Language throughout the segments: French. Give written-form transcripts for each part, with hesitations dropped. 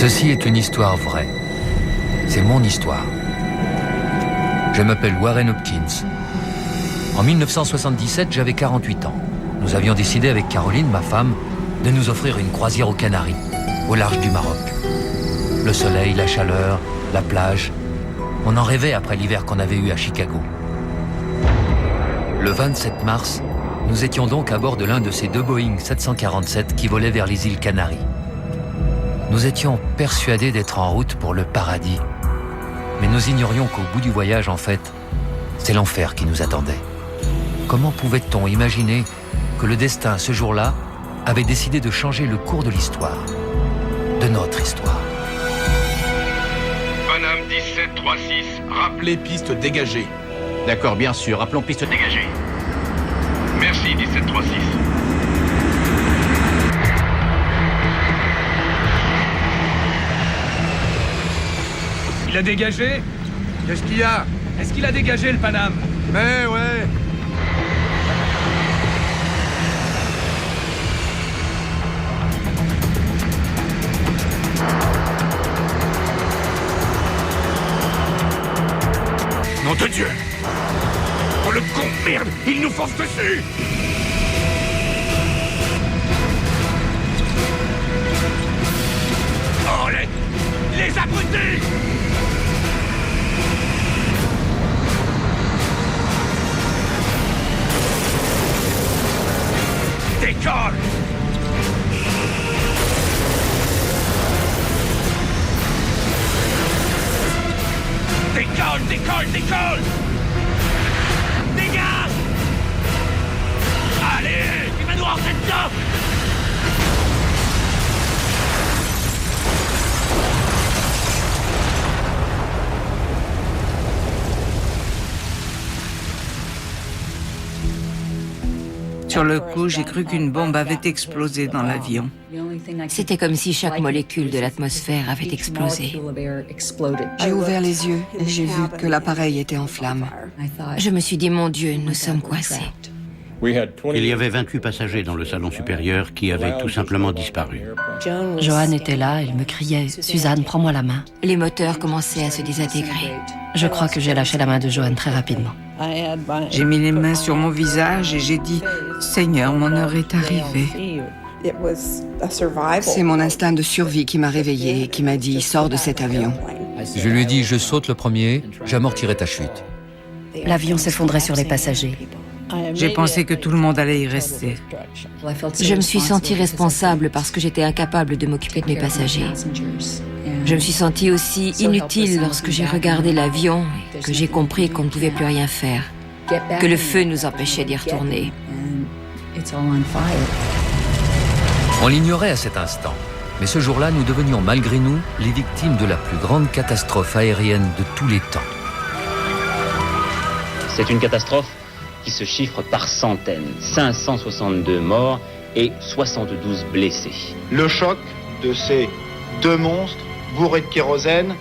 Ceci est une histoire vraie. C'est mon histoire. Je m'appelle Warren Hopkins. En 1977, j'avais 48 ans. Nous avions décidé avec Caroline, ma femme, de nous offrir une croisière aux Canaries, au large du Maroc. Le soleil, la chaleur, la plage. On en rêvait après l'hiver qu'on avait eu à Chicago. Le 27 mars, nous étions donc à bord de l'un de ces deux Boeing 747 qui volaient vers les îles Canaries. Nous étions persuadés d'être en route pour le paradis. Mais nous ignorions qu'au bout du voyage, en fait, c'est l'enfer qui nous attendait. Comment pouvait-on imaginer que le destin, ce jour-là, avait décidé de changer le cours de l'histoire, de notre histoire? Paname 1736, rappelez piste dégagée. D'accord, bien sûr. Appelons piste dégagée. Merci 1736. Il a dégagé? Qu'est-ce qu'il y a? Est-ce qu'il a dégagé le Paname? Mais ouais. Nom de Dieu! Oh le con, merde! Il nous fonce dessus! Oh les abrutis! Décolle! Décolle, décolle, décolle! Dégage! Allez, il va nous rentrer dedans! Sur le coup, j'ai cru qu'une bombe avait explosé dans l'avion. C'était comme si chaque molécule de l'atmosphère avait explosé. J'ai ouvert les yeux et j'ai vu que l'appareil était en flammes. Je me suis dit, mon Dieu, nous sommes coincés. Il y avait 28 passagers dans le salon supérieur qui avaient tout simplement disparu. Joanne était là, elle me criait « Suzanne, prends-moi la main ». Les moteurs commençaient à se désintégrer. Je crois que j'ai lâché la main de Joanne très rapidement. J'ai mis les mains sur mon visage et j'ai dit « Seigneur, mon heure est arrivée ». C'est mon instinct de survie qui m'a réveillée et qui m'a dit « Sors de cet avion ». Je lui ai dit, je saute le premier, j'amortirai ta chute. L'avion s'effondrait sur les passagers. J'ai pensé que tout le monde allait y rester. Je me suis sentie responsable parce que j'étais incapable de m'occuper de mes passagers. Je me suis sentie aussi inutile lorsque j'ai regardé l'avion et que j'ai compris qu'on ne pouvait plus rien faire, que le feu nous empêchait d'y retourner. On l'ignorait à cet instant, mais ce jour-là, nous devenions malgré nous les victimes de la plus grande catastrophe aérienne de tous les temps. C'est une catastrophe qui se chiffre par centaines, 562 morts et 72 blessés. Le choc de ces deux monstres bourrés de kérosène,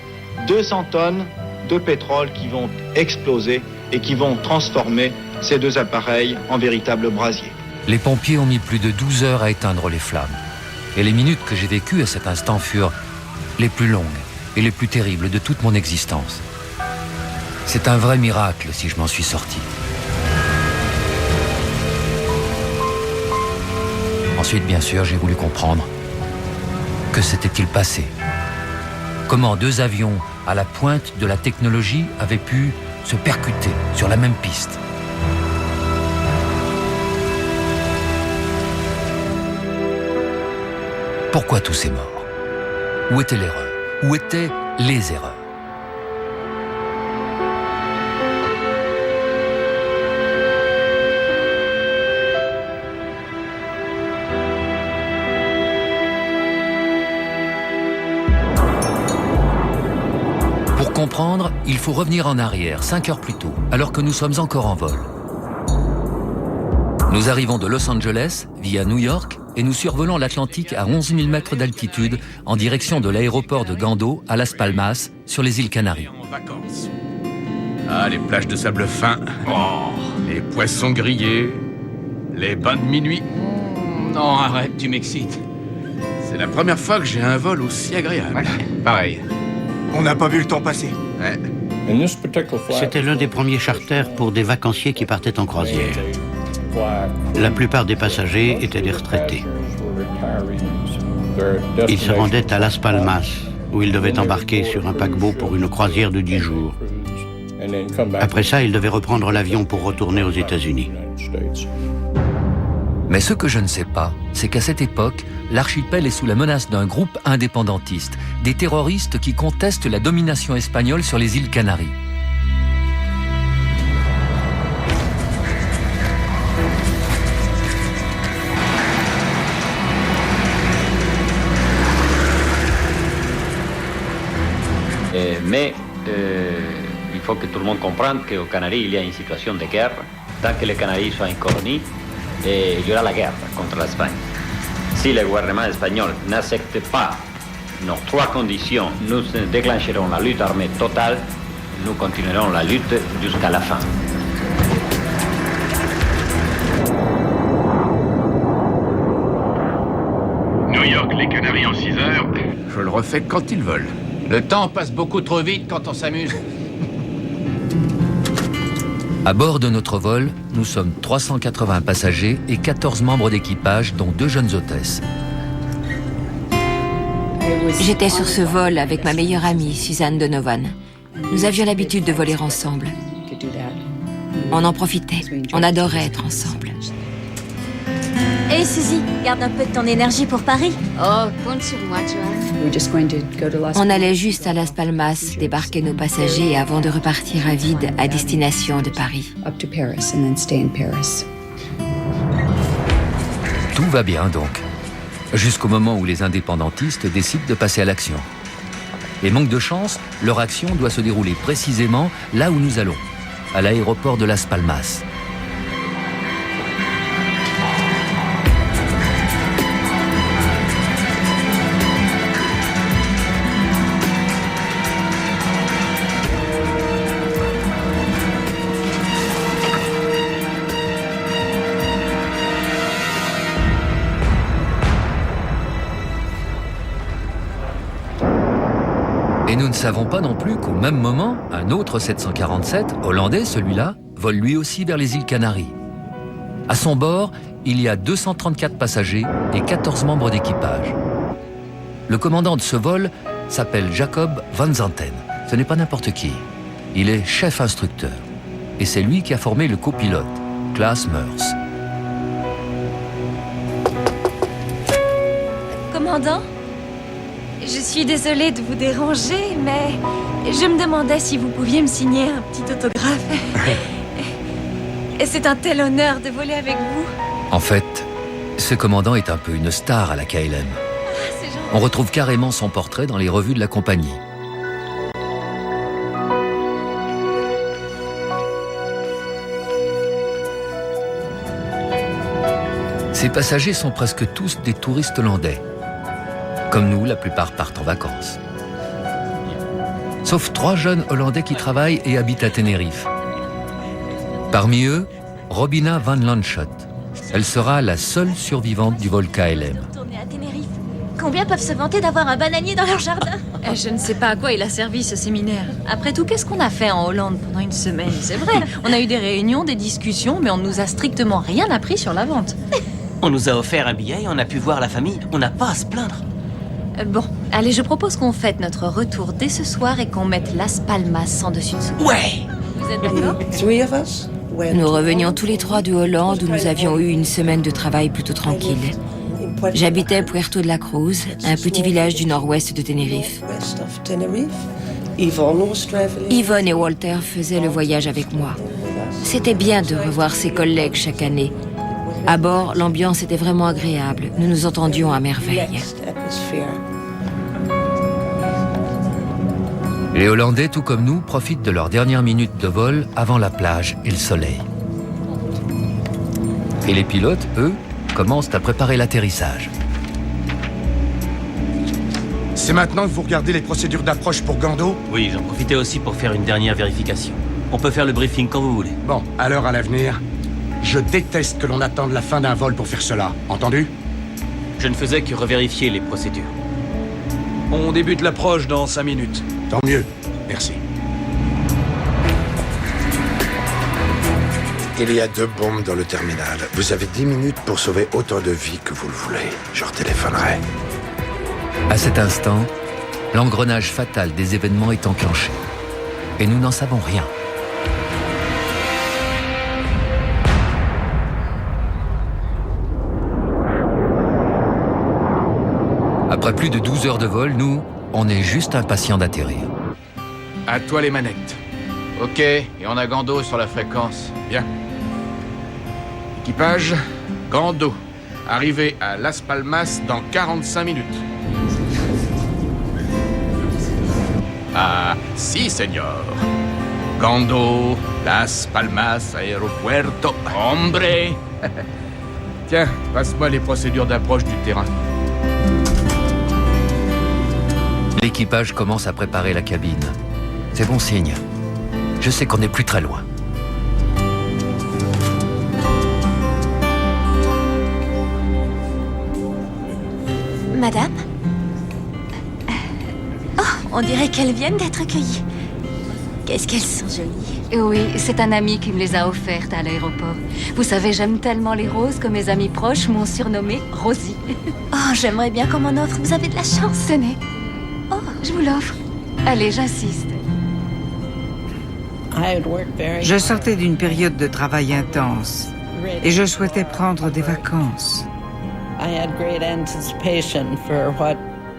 200 tonnes de pétrole qui vont exploser et qui vont transformer ces deux appareils en véritables brasiers. Les pompiers ont mis plus de 12 heures à éteindre les flammes. Et les minutes que j'ai vécues à cet instant furent les plus longues et les plus terribles de toute mon existence. C'est un vrai miracle si je m'en suis sorti. Ensuite, bien sûr, j'ai voulu comprendre. Que s'était-il passé? Comment deux avions à la pointe de la technologie avaient pu se percuter sur la même piste? Pourquoi tous ces morts? Où était l'erreur? Où étaient les erreurs? Pour comprendre, il faut revenir en arrière, 5 heures plus tôt, alors que nous sommes encore en vol. Nous arrivons de Los Angeles, via New York, et nous survolons l'Atlantique à 11 000 mètres d'altitude, en direction de l'aéroport de Gando, à Las Palmas, sur les îles Canaries. Ah, les plages de sable fin, oh, les poissons grillés, les bains de minuit. Non, arrête, tu m'excites. C'est la première fois que j'ai un vol aussi agréable. Ouais, pareil. On n'a pas vu le temps passer. Ouais. C'était l'un des premiers charters pour des vacanciers qui partaient en croisière. La plupart des passagers étaient des retraités. Ils se rendaient à Las Palmas, où ils devaient embarquer sur un paquebot pour une croisière de 10 jours. Après ça, ils devaient reprendre l'avion pour retourner aux États-Unis. Mais ce que je ne sais pas, c'est qu'à cette époque, l'archipel est sous la menace d'un groupe indépendantiste, des terroristes qui contestent la domination espagnole sur les îles Canaries. Mais il faut que tout le monde comprenne qu'aux Canaries, il y a une situation de guerre. Tant que les Canaries sont une colonie, il y aura la guerre contre l'Espagne. Si le gouvernement espagnol n'accepte pas nos 3 conditions, nous déclencherons la lutte armée totale. Nous continuerons la lutte jusqu'à la fin. New York, les Canaries en 6 heures. Je le refais quand ils veulent. Le temps passe beaucoup trop vite quand on s'amuse. À bord de notre vol, nous sommes 380 passagers et 14 membres d'équipage, dont 2 jeunes hôtesses. J'étais sur ce vol avec ma meilleure amie, Suzanne Donovan. Nous avions l'habitude de voler ensemble. On en profitait. On adorait être ensemble. Hey Suzy, garde un peu de ton énergie pour Paris. Oh, compte sur moi, Joanne. On allait juste à Las Palmas, débarquer nos passagers avant de repartir à vide à destination de Paris. Tout va bien donc, jusqu'au moment où les indépendantistes décident de passer à l'action. Et manque de chance, leur action doit se dérouler précisément là où nous allons, à l'aéroport de Las Palmas. Et nous ne savons pas non plus qu'au même moment, un autre 747, hollandais celui-là, vole lui aussi vers les îles Canaries. À son bord, il y a 234 passagers et 14 membres d'équipage. Le commandant de ce vol s'appelle Jacob Van Zanten. Ce n'est pas n'importe qui. Il est chef instructeur. Et c'est lui qui a formé le copilote, Klaas Meurs. Commandant, je suis désolée de vous déranger, mais je me demandais si vous pouviez me signer un petit autographe. Et c'est un tel honneur de voler avec vous. En fait, ce commandant est un peu une star à la KLM. On retrouve carrément son portrait dans les revues de la compagnie. Ces passagers sont presque tous des touristes hollandais. Comme nous, la plupart partent en vacances. Sauf 3 jeunes Hollandais qui travaillent et habitent à Tenerife. Parmi eux, Robina Van Lanschot. Elle sera la seule survivante du vol KLM. Combien peuvent se vanter d'avoir un bananier dans leur jardin? Je ne sais pas à quoi il a servi ce séminaire. Après tout, qu'est-ce qu'on a fait en Hollande pendant une semaine? C'est vrai, on a eu des réunions, des discussions, mais on ne nous a strictement rien appris sur la vente. On nous a offert un billet et on a pu voir la famille. On n'a pas à se plaindre. Bon, allez, je propose qu'on fête notre retour dès ce soir et qu'on mette Las Palmas sans dessus dessous. Ouais! Vous êtes d'accord? Nous revenions tous les 3 de Hollande où nous avions eu une semaine de travail plutôt tranquille. J'habitais Puerto de la Cruz, un petit village du nord-ouest de Tenerife. Yvonne et Walter faisaient le voyage avec moi. C'était bien de revoir ses collègues chaque année. À bord, l'ambiance était vraiment agréable. Nous nous entendions à merveille. Les Hollandais, tout comme nous, profitent de leurs dernières minutes de vol avant la plage et le soleil. Et les pilotes, eux, commencent à préparer l'atterrissage. C'est maintenant que vous regardez les procédures d'approche pour Gando? Oui, j'en profitais aussi pour faire une dernière vérification. On peut faire le briefing quand vous voulez. Bon, alors à l'avenir, je déteste que l'on attende la fin d'un vol pour faire cela. Entendu? Je ne faisais que revérifier les procédures. On débute l'approche dans 5 minutes. Tant mieux. Merci. Il y a 2 bombes dans le terminal. Vous avez 10 minutes pour sauver autant de vies que vous le voulez. Je retéléphonerai. À cet instant, l'engrenage fatal des événements est enclenché. Et nous n'en savons rien. Après plus de 12 heures de vol, nous, on est juste impatients d'atterrir. À toi les manettes. Ok, et on a Gando sur la fréquence. Bien. Équipage, Gando. Arrivé à Las Palmas dans 45 minutes. Ah, si, señor. Gando, Las Palmas, aeropuerto, hombre. Tiens, passe-moi les procédures d'approche du terrain. L'équipage commence à préparer la cabine. C'est bon signe. Je sais qu'on n'est plus très loin. Madame? Oh, on dirait qu'elles viennent d'être cueillies. Qu'est-ce qu'elles sont jolies. Oui, c'est un ami qui me les a offertes à l'aéroport. Vous savez, j'aime tellement les roses que mes amis proches m'ont surnommée Rosie. Oh, j'aimerais bien qu'on m'en offre. Vous avez de la chance. Tenez. Oh, je vous l'offre. Allez, j'insiste. Je sortais d'une période de travail intense et je souhaitais prendre des vacances.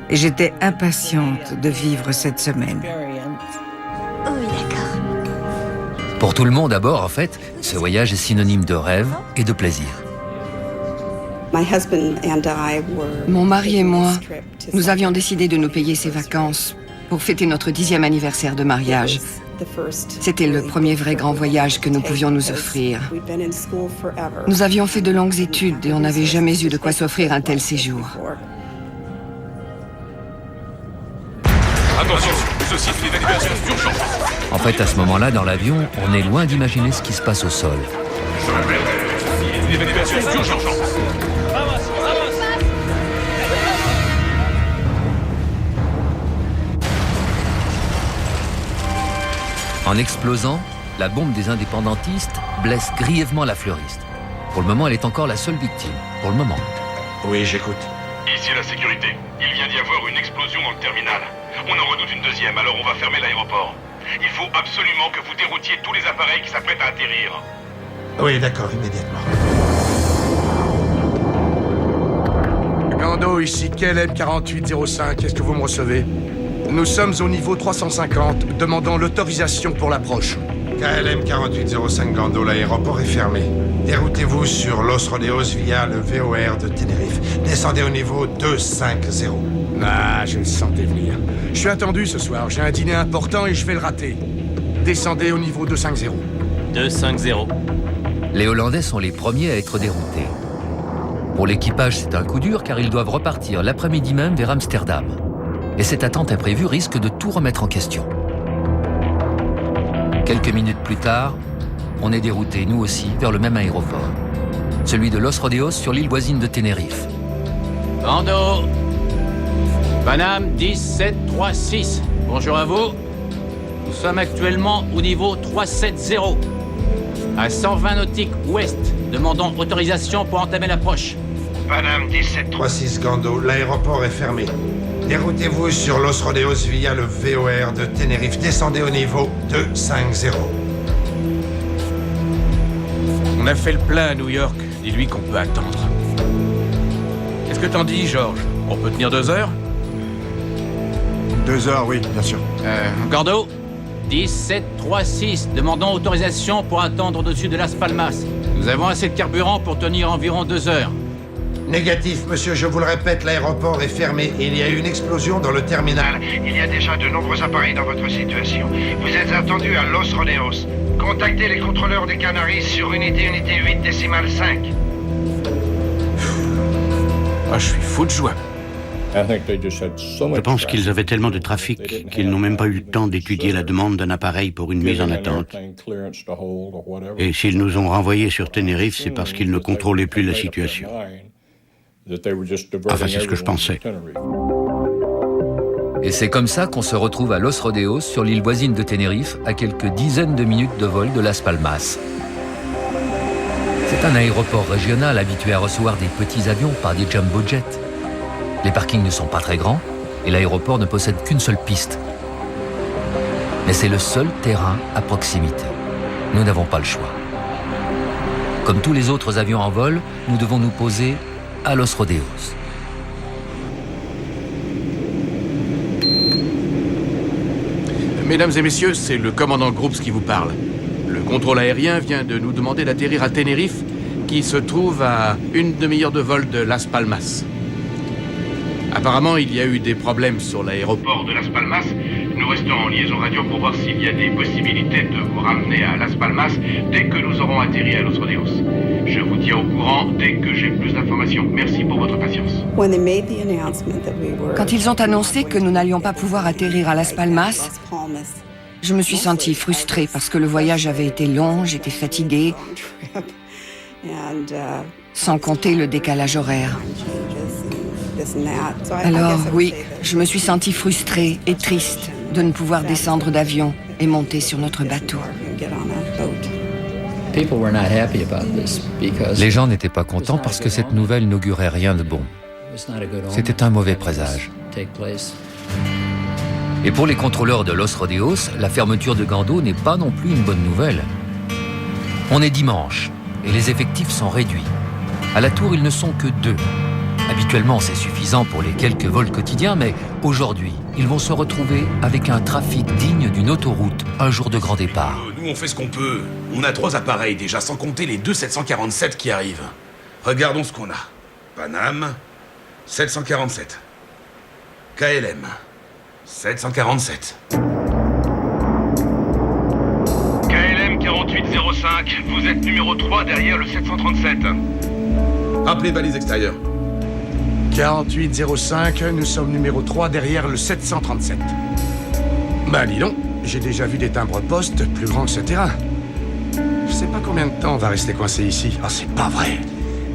Et j'étais impatiente de vivre cette semaine. Oui, d'accord. Pour tout le monde à bord, en fait, ce voyage est synonyme de rêve et de plaisir. Mon mari et moi, nous avions décidé de nous payer ces vacances pour fêter notre 10e anniversaire de mariage. C'était le premier vrai grand voyage que nous pouvions nous offrir. Nous avions fait de longues études et on n'avait jamais eu de quoi s'offrir un tel séjour. Attention, ceci est une évacuation d'urgence. En fait, à ce moment-là, dans l'avion, on est loin d'imaginer ce qui se passe au sol. Je répète, ceci est une évacuation d'urgence. En explosant, la bombe des indépendantistes blesse grièvement la fleuriste. Pour le moment, elle est encore la seule victime. Pour le moment. Oui, j'écoute. Ici la sécurité. Il vient d'y avoir une explosion dans le terminal. On en redoute une deuxième, alors on va fermer l'aéroport. Il faut absolument que vous déroutiez tous les appareils qui s'apprêtent à atterrir. Oui, d'accord, immédiatement. Gando, ici KLM 4805. Est-ce que vous me recevez? Nous sommes au niveau 350, demandant l'autorisation pour l'approche. KLM 4805 Gando, l'aéroport est fermé. Déroutez-vous sur Los Rodeos via le VOR de Tenerife. Descendez au niveau 250. Ah, je le sentais venir. Je suis attendu ce soir, j'ai un dîner important et je vais le rater. Descendez au niveau 250. 250. Les Hollandais sont les premiers à être déroutés. Pour l'équipage, c'est un coup dur car ils doivent repartir l'après-midi même vers Amsterdam. Et cette attente imprévue risque de tout remettre en question. Quelques minutes plus tard, on est déroutés, nous aussi, vers le même aéroport. Celui de Los Rodeos sur l'île voisine de Tenerife. Gando, Paname 1736. Bonjour à vous. Nous sommes actuellement au niveau 370. À 120 nautiques ouest. Demandons autorisation pour entamer l'approche. Paname 1736 Gando, l'aéroport est fermé. Déroutez-vous sur Los Rodeos via le VOR de Tenerife. Descendez au niveau 250. On a fait le plein à New York. Dis-lui qu'on peut attendre. Qu'est-ce que t'en dis, Georges? On peut tenir 2 heures? 2 heures, oui, bien sûr. Gando, 1736. Demandons autorisation pour attendre au-dessus de Las Palmas. Nous avons assez de carburant pour tenir environ 2 heures. Négatif, monsieur, je vous le répète, l'aéroport est fermé. Il y a eu une explosion dans le terminal. Il y a déjà de nombreux appareils dans votre situation. Vous êtes attendu à Los Rodeos. Contactez les contrôleurs des Canaries sur unité 8 décimale 5. Ah, je suis fou de joie. Je pense qu'ils avaient tellement de trafic qu'ils n'ont même pas eu le temps d'étudier la demande d'un appareil pour une mise en attente. Et s'ils nous ont renvoyés sur Tenerife, c'est parce qu'ils ne contrôlaient plus la situation. Enfin, c'est ce que je pensais. Et c'est comme ça qu'on se retrouve à Los Rodeos, sur l'île voisine de Tenerife, à quelques dizaines de minutes de vol de Las Palmas. C'est un aéroport régional habitué à recevoir des petits avions par des jumbo jets. Les parkings ne sont pas très grands et l'aéroport ne possède qu'une seule piste. Mais c'est le seul terrain à proximité. Nous n'avons pas le choix. Comme tous les autres avions en vol, nous devons nous poser à Los Rodeos. Mesdames et messieurs, c'est le commandant Groups qui vous parle. Le contrôle aérien vient de nous demander d'atterrir à Tenerife, qui se trouve à une demi-heure de vol de Las Palmas. Apparemment, il y a eu des problèmes sur l'aéroport de Las Palmas. Nous restons en liaison radio pour voir s'il y a des possibilités de vous ramener à Las Palmas dès que nous aurons atterri à Los Rodeos. Je vous tiens au courant dès que j'ai plus d'informations. Merci pour votre patience. Quand ils ont annoncé que nous n'allions pas pouvoir atterrir à Las Palmas, je me suis sentie frustrée parce que le voyage avait été long, j'étais fatiguée, sans compter le décalage horaire. Alors oui, je me suis sentie frustrée et triste de ne pouvoir descendre d'avion et monter sur notre bateau. Les gens n'étaient pas contents parce que cette nouvelle n'augurait rien de bon. C'était un mauvais présage. Et pour les contrôleurs de Los Rodeos, la fermeture de Gando n'est pas non plus une bonne nouvelle. On est dimanche et les effectifs sont réduits. À la tour, ils ne sont que 2. Habituellement, c'est suffisant pour les quelques vols quotidiens, mais aujourd'hui, ils vont se retrouver avec un trafic digne d'une autoroute un jour de grand départ. Nous, on fait ce qu'on peut. On a 3 appareils déjà, sans compter les 2 747 qui arrivent. Regardons ce qu'on a. Panam, 747. KLM, 747. KLM 4805, vous êtes numéro 3 derrière le 737. Rappelez balise extérieure. 4805, nous sommes numéro 3 derrière le 737. Bah dis donc, j'ai déjà vu des timbres-poste plus grands que ce terrain. Je sais pas combien de temps on va rester coincé ici. Ah, c'est pas vrai.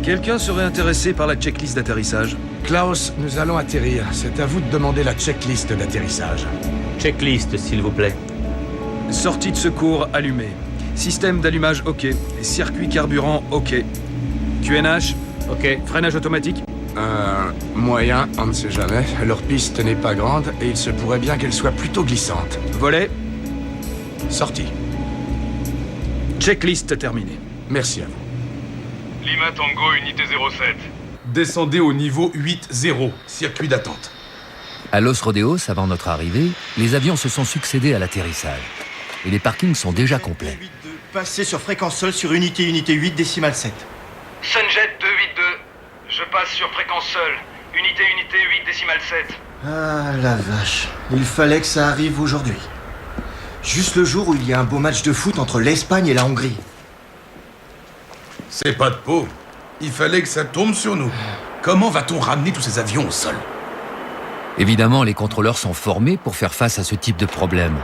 Quelqu'un serait intéressé par la checklist d'atterrissage? Klaus, nous allons atterrir. C'est à vous de demander la checklist d'atterrissage. Checklist, s'il vous plaît. Sortie de secours allumée. Système d'allumage OK. Circuit carburant OK. QNH OK. Freinage automatique? Moyen, on ne sait jamais. Leur piste n'est pas grande et il se pourrait bien qu'elle soit plutôt glissante. Volet. Sortie. Checklist terminée. Merci à vous. Lima Tango, unité 07. Descendez au niveau 8-0, circuit d'attente. À Los Rodeos, avant notre arrivée, les avions se sont succédés à l'atterrissage. Et les parkings sont déjà complets. Passez sur fréquence sol sur unité 8 décimale 7. Sunjet 282. Je passe sur fréquence seule. Unité 8 décimale 7. Ah la vache, il fallait que ça arrive aujourd'hui. Juste le jour où il y a un beau match de foot entre l'Espagne et la Hongrie. C'est pas de peau. Il fallait que ça tombe sur nous. Comment va-t-on ramener tous ces avions au sol? Évidemment, les contrôleurs sont formés pour faire face à ce type de problème.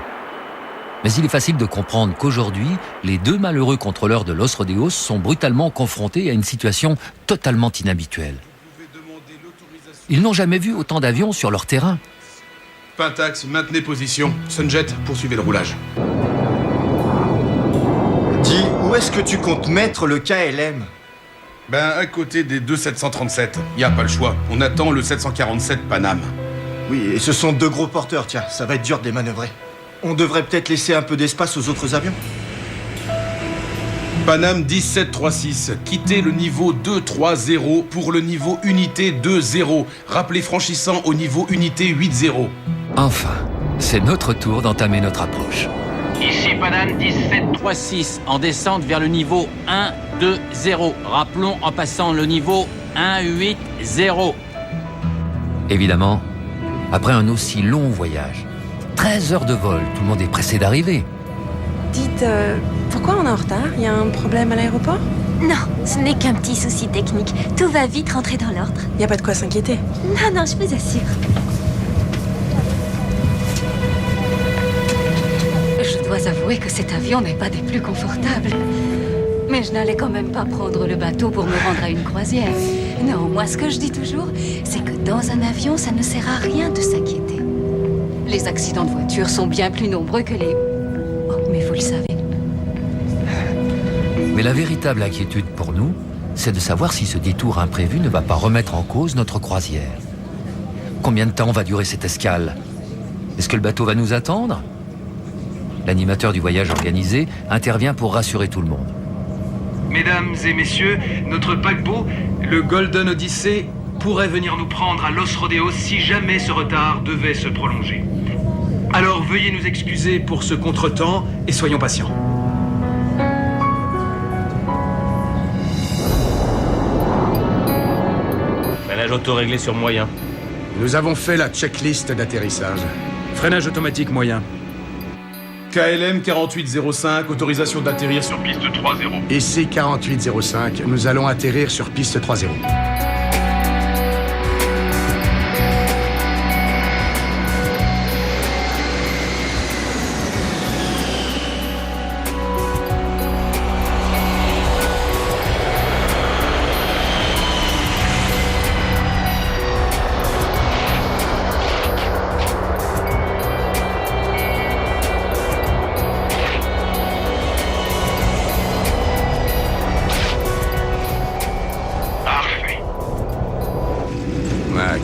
Mais il est facile de comprendre qu'aujourd'hui, les 2 malheureux contrôleurs de Los Rodeos sont brutalement confrontés à une situation totalement inhabituelle. Ils n'ont jamais vu autant d'avions sur leur terrain. Pentax, maintenez position. Sunjet, poursuivez le roulage. Dis, où est-ce que tu comptes mettre le KLM? Ben, à côté des 2 737. Y a pas le choix. On attend le 747 Panam. Oui, et ce sont 2 gros porteurs, tiens, ça va être dur de les manœuvrer. On devrait peut-être laisser un peu d'espace aux autres avions. Panam 1736, quittez le niveau 230 pour le niveau unité 20. Rappelez franchissant au niveau unité 80. Enfin, c'est notre tour d'entamer notre approche. Ici Panam 1736, en descente vers le niveau 120. Rappelons en passant le niveau 180. Évidemment, après un aussi long voyage, 13 heures de vol, tout le monde est pressé d'arriver. Dites, pourquoi on est en retard? Il y a un problème à l'aéroport? Non, ce n'est qu'un petit souci technique. Tout va vite rentrer dans l'ordre. Il n'y a pas de quoi s'inquiéter. Non, je vous assure. Je dois avouer que cet avion n'est pas des plus confortables. Mais je n'allais quand même pas prendre le bateau pour me rendre à une croisière. Non, moi, ce que je dis toujours, c'est que dans un avion, ça ne sert à rien de s'inquiéter. Les accidents de voiture sont bien plus nombreux que les... Oh, mais vous le savez. Mais la véritable inquiétude pour nous, c'est de savoir si ce détour imprévu ne va pas remettre en cause notre croisière. Combien de temps va durer cette escale? Est-ce que le bateau va nous attendre? L'animateur du voyage organisé intervient pour rassurer tout le monde. Mesdames et messieurs, notre paquebot, le Golden Odyssey, pourrait venir nous prendre à Los Rodeos si jamais ce retard devait se prolonger. Alors veuillez nous excuser pour ce contretemps et soyons patients. Freinage auto-réglé sur moyen. Nous avons fait la checklist d'atterrissage. Freinage automatique moyen. KLM 4805, autorisation d'atterrir sur piste 3-0. Ici 4805, nous allons atterrir sur piste 3-0.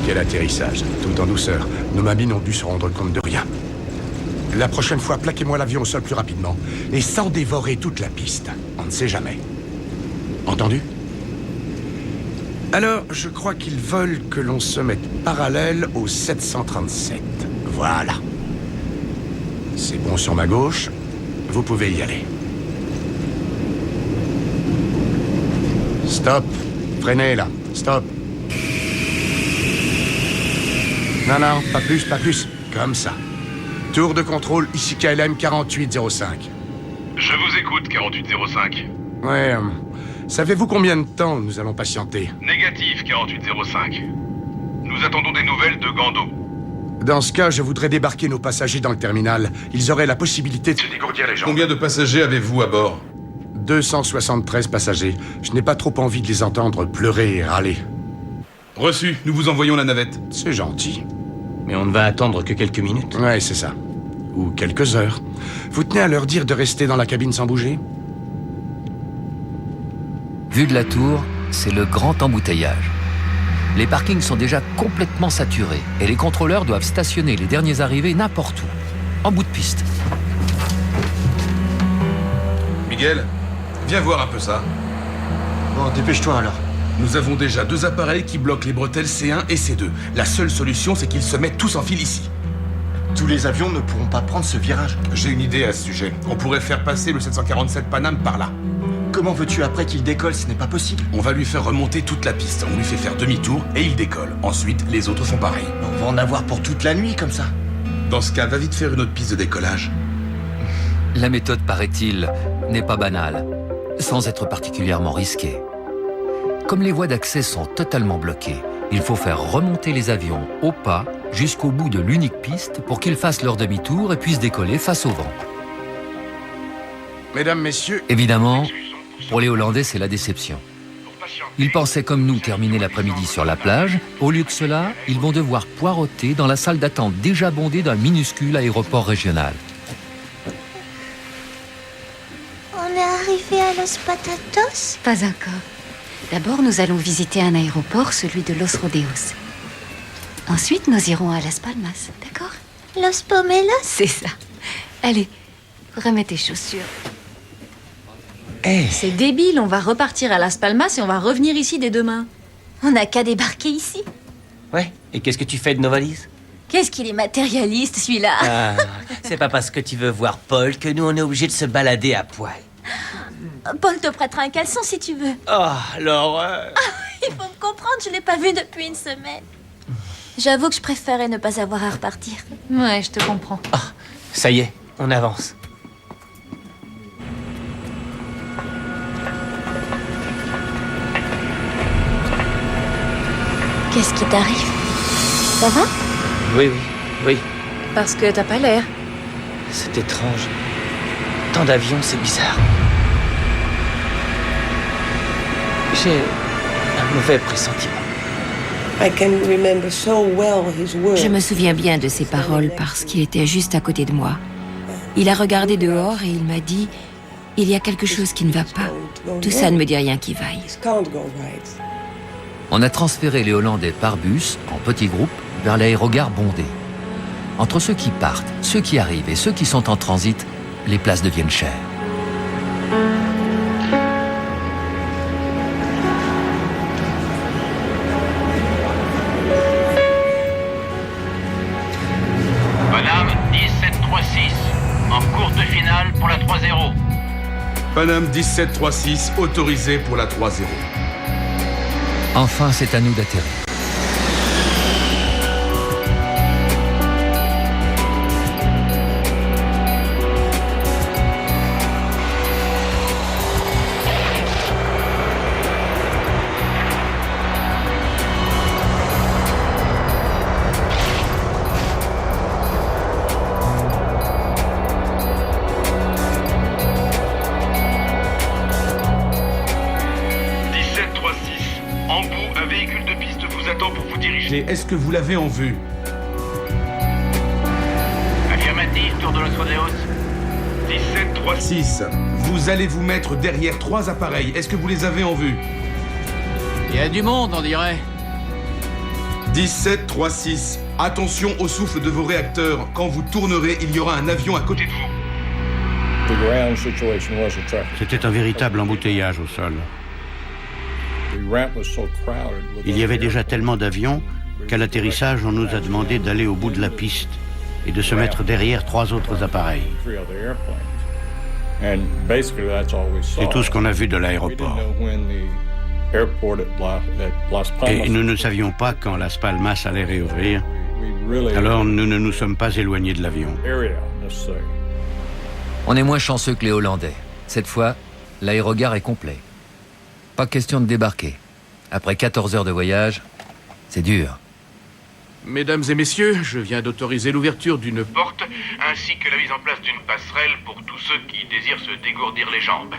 Quel atterrissage, tout en douceur. Nos mamines ont dû se rendre compte de rien. La prochaine fois, plaquez-moi l'avion au sol plus rapidement. Et sans dévorer toute la piste. On ne sait jamais. Entendu? Alors, je crois qu'ils veulent que l'on se mette parallèle au 737. Voilà. C'est bon sur ma gauche. Vous pouvez y aller. Stop. Freinez, là. Stop. Non, pas plus, pas plus. Comme ça. Tour de contrôle, ici KLM 4805. Je vous écoute, 4805. Ouais, savez-vous combien de temps nous allons patienter? Négatif, 4805. Nous attendons des nouvelles de Gando. Dans ce cas, je voudrais débarquer nos passagers dans le terminal. Ils auraient la possibilité de se dégourdir les jambes. Combien de passagers avez-vous à bord? 273 passagers. Je n'ai pas trop envie de les entendre pleurer et râler. Reçu, nous vous envoyons la navette. C'est gentil. Mais on ne va attendre que quelques minutes. Ouais, c'est ça. Ou quelques heures. Vous tenez à leur dire de rester dans la cabine sans bouger? Vu de la tour, c'est le grand embouteillage. Les parkings sont déjà complètement saturés et les contrôleurs doivent stationner les derniers arrivés n'importe où, en bout de piste. Miguel, viens voir un peu ça. Bon, dépêche-toi alors. Nous avons déjà 2 appareils qui bloquent les bretelles C1 et C2. La seule solution, c'est qu'ils se mettent tous en file ici. Tous les avions ne pourront pas prendre ce virage. J'ai une idée à ce sujet. On pourrait faire passer le 747 Panam par là. Comment veux-tu après qu'il décolle? Ce n'est pas possible. On va lui faire remonter toute la piste. On lui fait faire demi-tour et il décolle. Ensuite, les autres font pareil. On va en avoir pour toute la nuit comme ça. Dans ce cas, va vite faire une autre piste de décollage. La méthode, paraît-il, n'est pas banale, sans être particulièrement risquée. Comme les voies d'accès sont totalement bloquées, il faut faire remonter les avions au pas jusqu'au bout de l'unique piste pour qu'ils fassent leur demi-tour et puissent décoller face au vent. Mesdames, messieurs... Évidemment, pour les Hollandais, c'est la déception. Ils pensaient comme nous terminer l'après-midi sur la plage. Au lieu de cela, ils vont devoir poireauter dans la salle d'attente déjà bondée d'un minuscule aéroport régional. On est arrivé à Los Patatos? Pas encore. D'abord, nous allons visiter un aéroport, celui de Los Rodeos. Ensuite, nous irons à Las Palmas, d'accord? Los Pomelos? C'est ça. Allez, remets tes chaussures. C'est débile, on va repartir à Las Palmas et on va revenir ici dès demain. On n'a qu'à débarquer ici. Ouais, et qu'est-ce que tu fais de nos valises? Qu'est-ce qu'il est matérialiste, celui-là. Ah, c'est pas parce que tu veux voir Paul que nous on est obligés de se balader à poil. Paul te prêtera un caleçon si tu veux. Oh, l'horreur. Il faut me comprendre, je l'ai pas vu depuis une semaine. J'avoue que je préférais ne pas avoir à repartir. Ouais, je te comprends. Oh, ça y est, on avance. Qu'est-ce qui t'arrive? Ça va? Oui. Parce que t'as pas l'air. C'est étrange. Tant d'avions, c'est bizarre. J'ai un mauvais pressentiment. Je me souviens bien de ses paroles parce qu'il était juste à côté de moi. Il a regardé dehors et il m'a dit « Il y a quelque chose qui ne va pas. Tout ça ne me dit rien qui vaille. » On a transféré les Hollandais par bus, en petits groupes, vers l'aérogare bondé. Entre ceux qui partent, ceux qui arrivent et ceux qui sont en transit, les places deviennent chères. Paname 1736, en courte finale pour la 3-0. Paname 1736, autorisé pour la 3-0. Enfin, c'est à nous d'atterrir. Est-ce que vous l'avez en vue? Affirmatif, tour de Los Rodeos. 1736. Vous allez vous mettre derrière 3 appareils. Est-ce que vous les avez en vue? Il y a du monde, on dirait. 1736. Attention au souffle de vos réacteurs. Quand vous tournerez, il y aura un avion à côté de vous. C'était un véritable embouteillage au sol. Il y avait déjà tellement d'avions qu'à l'atterrissage, on nous a demandé d'aller au bout de la piste et de se mettre derrière 3 autres appareils. C'est tout ce qu'on a vu de l'aéroport. Et nous ne savions pas quand Las Palmas allait réouvrir, alors nous ne nous sommes pas éloignés de l'avion. On est moins chanceux que les Hollandais. Cette fois, l'aérogare est complet. Pas question de débarquer. Après 14 heures de voyage, c'est dur. Mesdames et messieurs, je viens d'autoriser l'ouverture d'une porte ainsi que la mise en place d'une passerelle pour tous ceux qui désirent se dégourdir les jambes.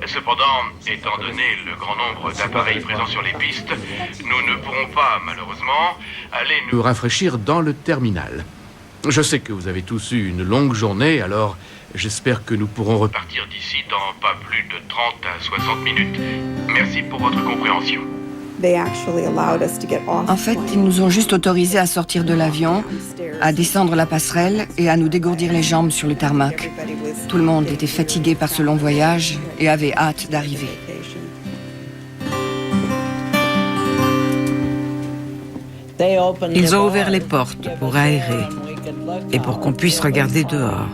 Cependant, étant donné le grand nombre d'appareils présents sur les pistes, nous ne pourrons pas, malheureusement, aller nous rafraîchir dans le terminal. Je sais que vous avez tous eu une longue journée, alors j'espère que nous pourrons repartir d'ici dans pas plus de 30 à 60 minutes. Merci pour votre compréhension. En fait, ils nous ont juste autorisés à sortir de l'avion, à descendre la passerelle et à nous dégourdir les jambes sur le tarmac. Tout le monde était fatigué par ce long voyage et avait hâte d'arriver. Ils ont ouvert les portes pour aérer et pour qu'on puisse regarder dehors.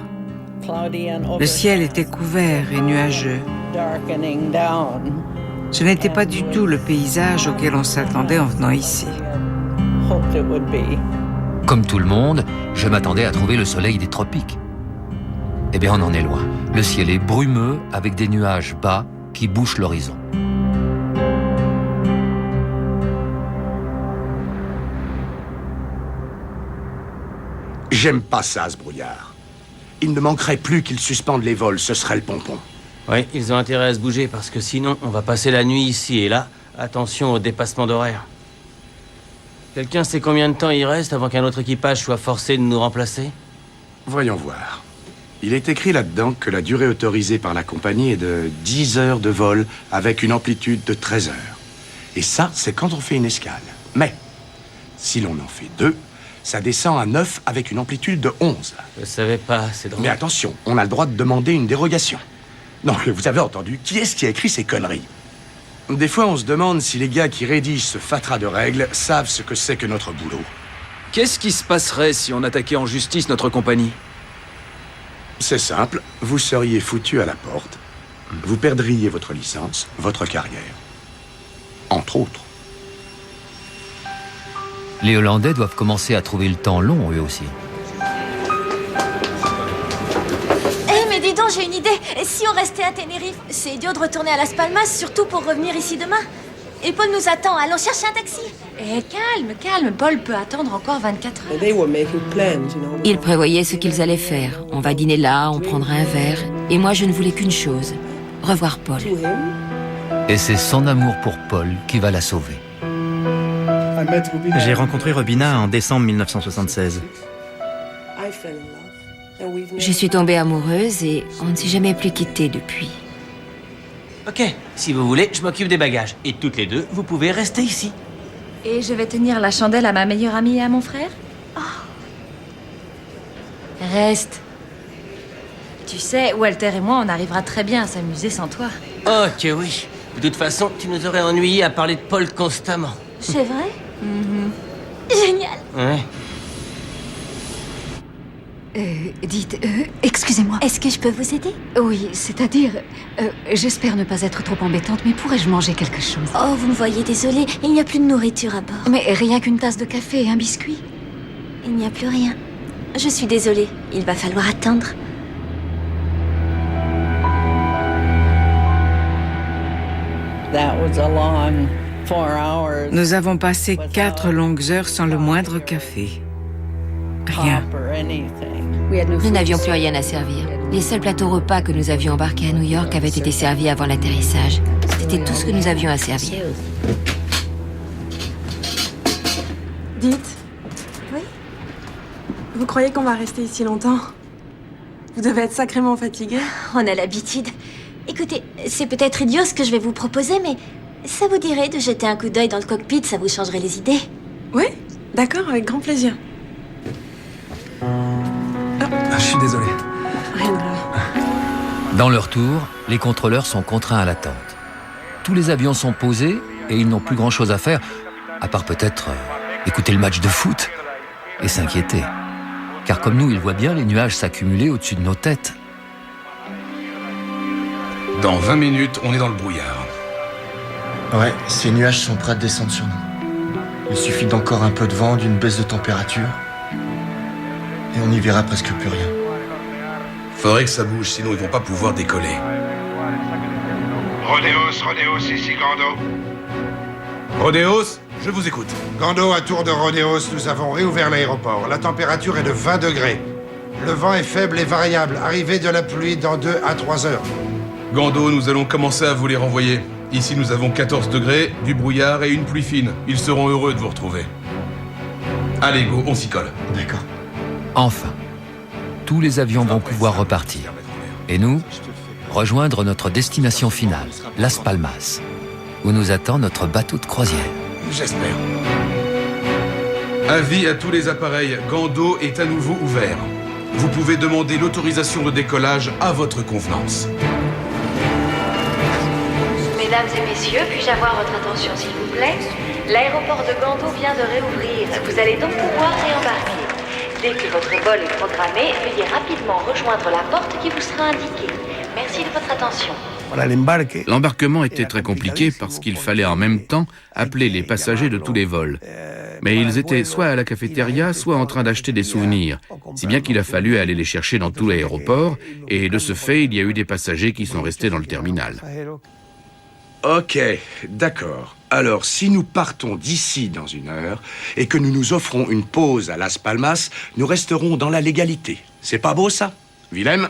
Le ciel était couvert et nuageux. Ce n'était pas du tout le paysage auquel on s'attendait en venant ici. Comme tout le monde, je m'attendais à trouver le soleil des tropiques. Eh bien, on en est loin. Le ciel est brumeux avec des nuages bas qui bouchent l'horizon. J'aime pas ça, ce brouillard. Il ne manquerait plus qu'ils suspendent les vols, ce serait le pompon. Oui, ils ont intérêt à se bouger parce que sinon, on va passer la nuit ici et là. Attention au dépassement d'horaire. Quelqu'un sait combien de temps il reste avant qu'un autre équipage soit forcé de nous remplacer? Voyons voir. Il est écrit là-dedans que la durée autorisée par la compagnie est de 10 heures de vol avec une amplitude de 13 heures. Et ça, c'est quand on fait une escale. Mais, si l'on en fait 2, ça descend à 9 avec une amplitude de 11. Je savais pas, c'est drôle. Mais attention, on a le droit de demander une dérogation. Non, mais vous avez entendu, qui est-ce qui a écrit ces conneries? Des fois, on se demande si les gars qui rédigent ce fatras de règles savent ce que c'est que notre boulot. Qu'est-ce qui se passerait si on attaquait en justice notre compagnie? C'est simple, vous seriez foutu à la porte. Vous perdriez votre licence, votre carrière. Entre autres. Les Hollandais doivent commencer à trouver le temps long, eux aussi. Mais dis donc, j'ai une idée. Si on restait à Tenerife, c'est idiot de retourner à Las Palmas, surtout pour revenir ici demain. Et Paul nous attend, allons chercher un taxi. Eh, calme, Paul peut attendre encore 24 heures. Ils prévoyaient ce qu'ils allaient faire. On va dîner là, on prendra un verre. Et moi, je ne voulais qu'une chose, revoir Paul. Et c'est son amour pour Paul qui va la sauver. J'ai rencontré Robina en décembre 1976. Je suis tombée amoureuse et on ne s'est jamais plus quittés depuis. Ok, si vous voulez, je m'occupe des bagages. Et toutes les deux, vous pouvez rester ici. Et je vais tenir la chandelle à ma meilleure amie et à mon frère? Reste. Tu sais, Walter et moi, on arrivera très bien à s'amuser sans toi. Ok, oui. De toute façon, tu nous aurais ennuyés à parler de Paul constamment. C'est vrai? Génial. Ouais. Dites, excusez-moi, est-ce que je peux vous aider? Oui, c'est-à-dire, j'espère ne pas être trop embêtante, mais pourrais-je manger quelque chose? Oh, vous me voyez, désolée, il n'y a plus de nourriture à bord. Mais rien qu'une tasse de café et un biscuit. Il n'y a plus rien. Je suis désolée, il va falloir attendre. Nous avons passé 4 longues heures sans le moindre café. Rien. Nous n'avions plus rien à servir. Les seuls plateaux repas que nous avions embarqués à New York avaient été servis avant l'atterrissage. C'était tout ce que nous avions à servir. Dites. Oui? Vous croyez qu'on va rester ici longtemps? Vous devez être sacrément fatigué. On a l'habitude. Écoutez, c'est peut-être idiot ce que je vais vous proposer, mais ça vous dirait de jeter un coup d'œil dans le cockpit, ça vous changerait les idées. Oui, d'accord, avec grand plaisir. Je suis désolé. Rien de grave. Dans leur tour, les contrôleurs sont contraints à l'attente. Tous les avions sont posés et ils n'ont plus grand-chose à faire, à part peut-être écouter le match de foot et s'inquiéter. Car comme nous, ils voient bien les nuages s'accumuler au-dessus de nos têtes. Dans 20 minutes, on est dans le brouillard. Ouais, ces nuages sont prêts à descendre sur nous. Il suffit d'encore un peu de vent, d'une baisse de température, et on n'y verra presque plus rien. Faudrait que ça bouge, sinon ils vont pas pouvoir décoller. Rodéos, ici Gando. Rodéos, je vous écoute. Gando, à tour de Rodéos, nous avons réouvert l'aéroport. La température est de 20 degrés. Le vent est faible et variable. Arrivée de la pluie dans 2 à 3 heures. Gando, nous allons commencer à vous les renvoyer. Ici, nous avons 14 degrés, du brouillard et une pluie fine. Ils seront heureux de vous retrouver. Allez, go, on s'y colle. D'accord. Enfin, tous les avions vont pouvoir repartir. Et nous, rejoindre notre destination finale, Las Palmas, où nous attend notre bateau de croisière. J'espère. Avis à tous les appareils, Gando est à nouveau ouvert. Vous pouvez demander l'autorisation de décollage à votre convenance. Mesdames et messieurs, puis-je avoir votre attention s'il vous plaît? L'aéroport de Gando vient de réouvrir. Vous allez donc pouvoir réembarquer. Dès que votre vol est programmé, veuillez rapidement rejoindre la porte qui vous sera indiquée. Merci de votre attention. L'embarquement était très compliqué parce qu'il fallait en même temps appeler les passagers de tous les vols. Mais ils étaient soit à la cafétéria, soit en train d'acheter des souvenirs, si bien qu'il a fallu aller les chercher dans tout l'aéroport, et de ce fait, il y a eu des passagers qui sont restés dans le terminal. Ok, d'accord. Alors, si nous partons d'ici dans 1 heure et que nous nous offrons une pause à Las Palmas, nous resterons dans la légalité. C'est pas beau, ça? Willem?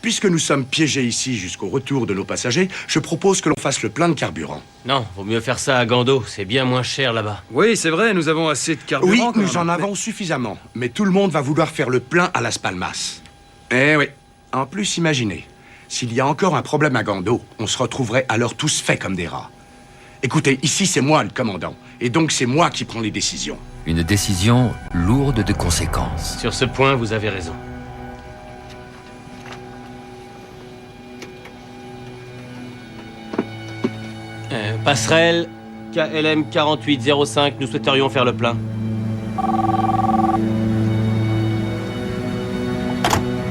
Puisque nous sommes piégés ici jusqu'au retour de nos passagers, je propose que l'on fasse le plein de carburant. Non, vaut mieux faire ça à Gando, c'est bien moins cher là-bas. Oui, c'est vrai, nous avons assez de carburant. Oui, nous en avons suffisamment. Mais tout le monde va vouloir faire le plein à Las Palmas. Eh oui. En plus, imaginez, s'il y a encore un problème à Gando, on se retrouverait alors tous faits comme des rats. Écoutez, ici c'est moi le commandant, et donc c'est moi qui prends les décisions. Une décision lourde de conséquences. Sur ce point, vous avez raison. Passerelle, KLM 4805, nous souhaiterions faire le plein.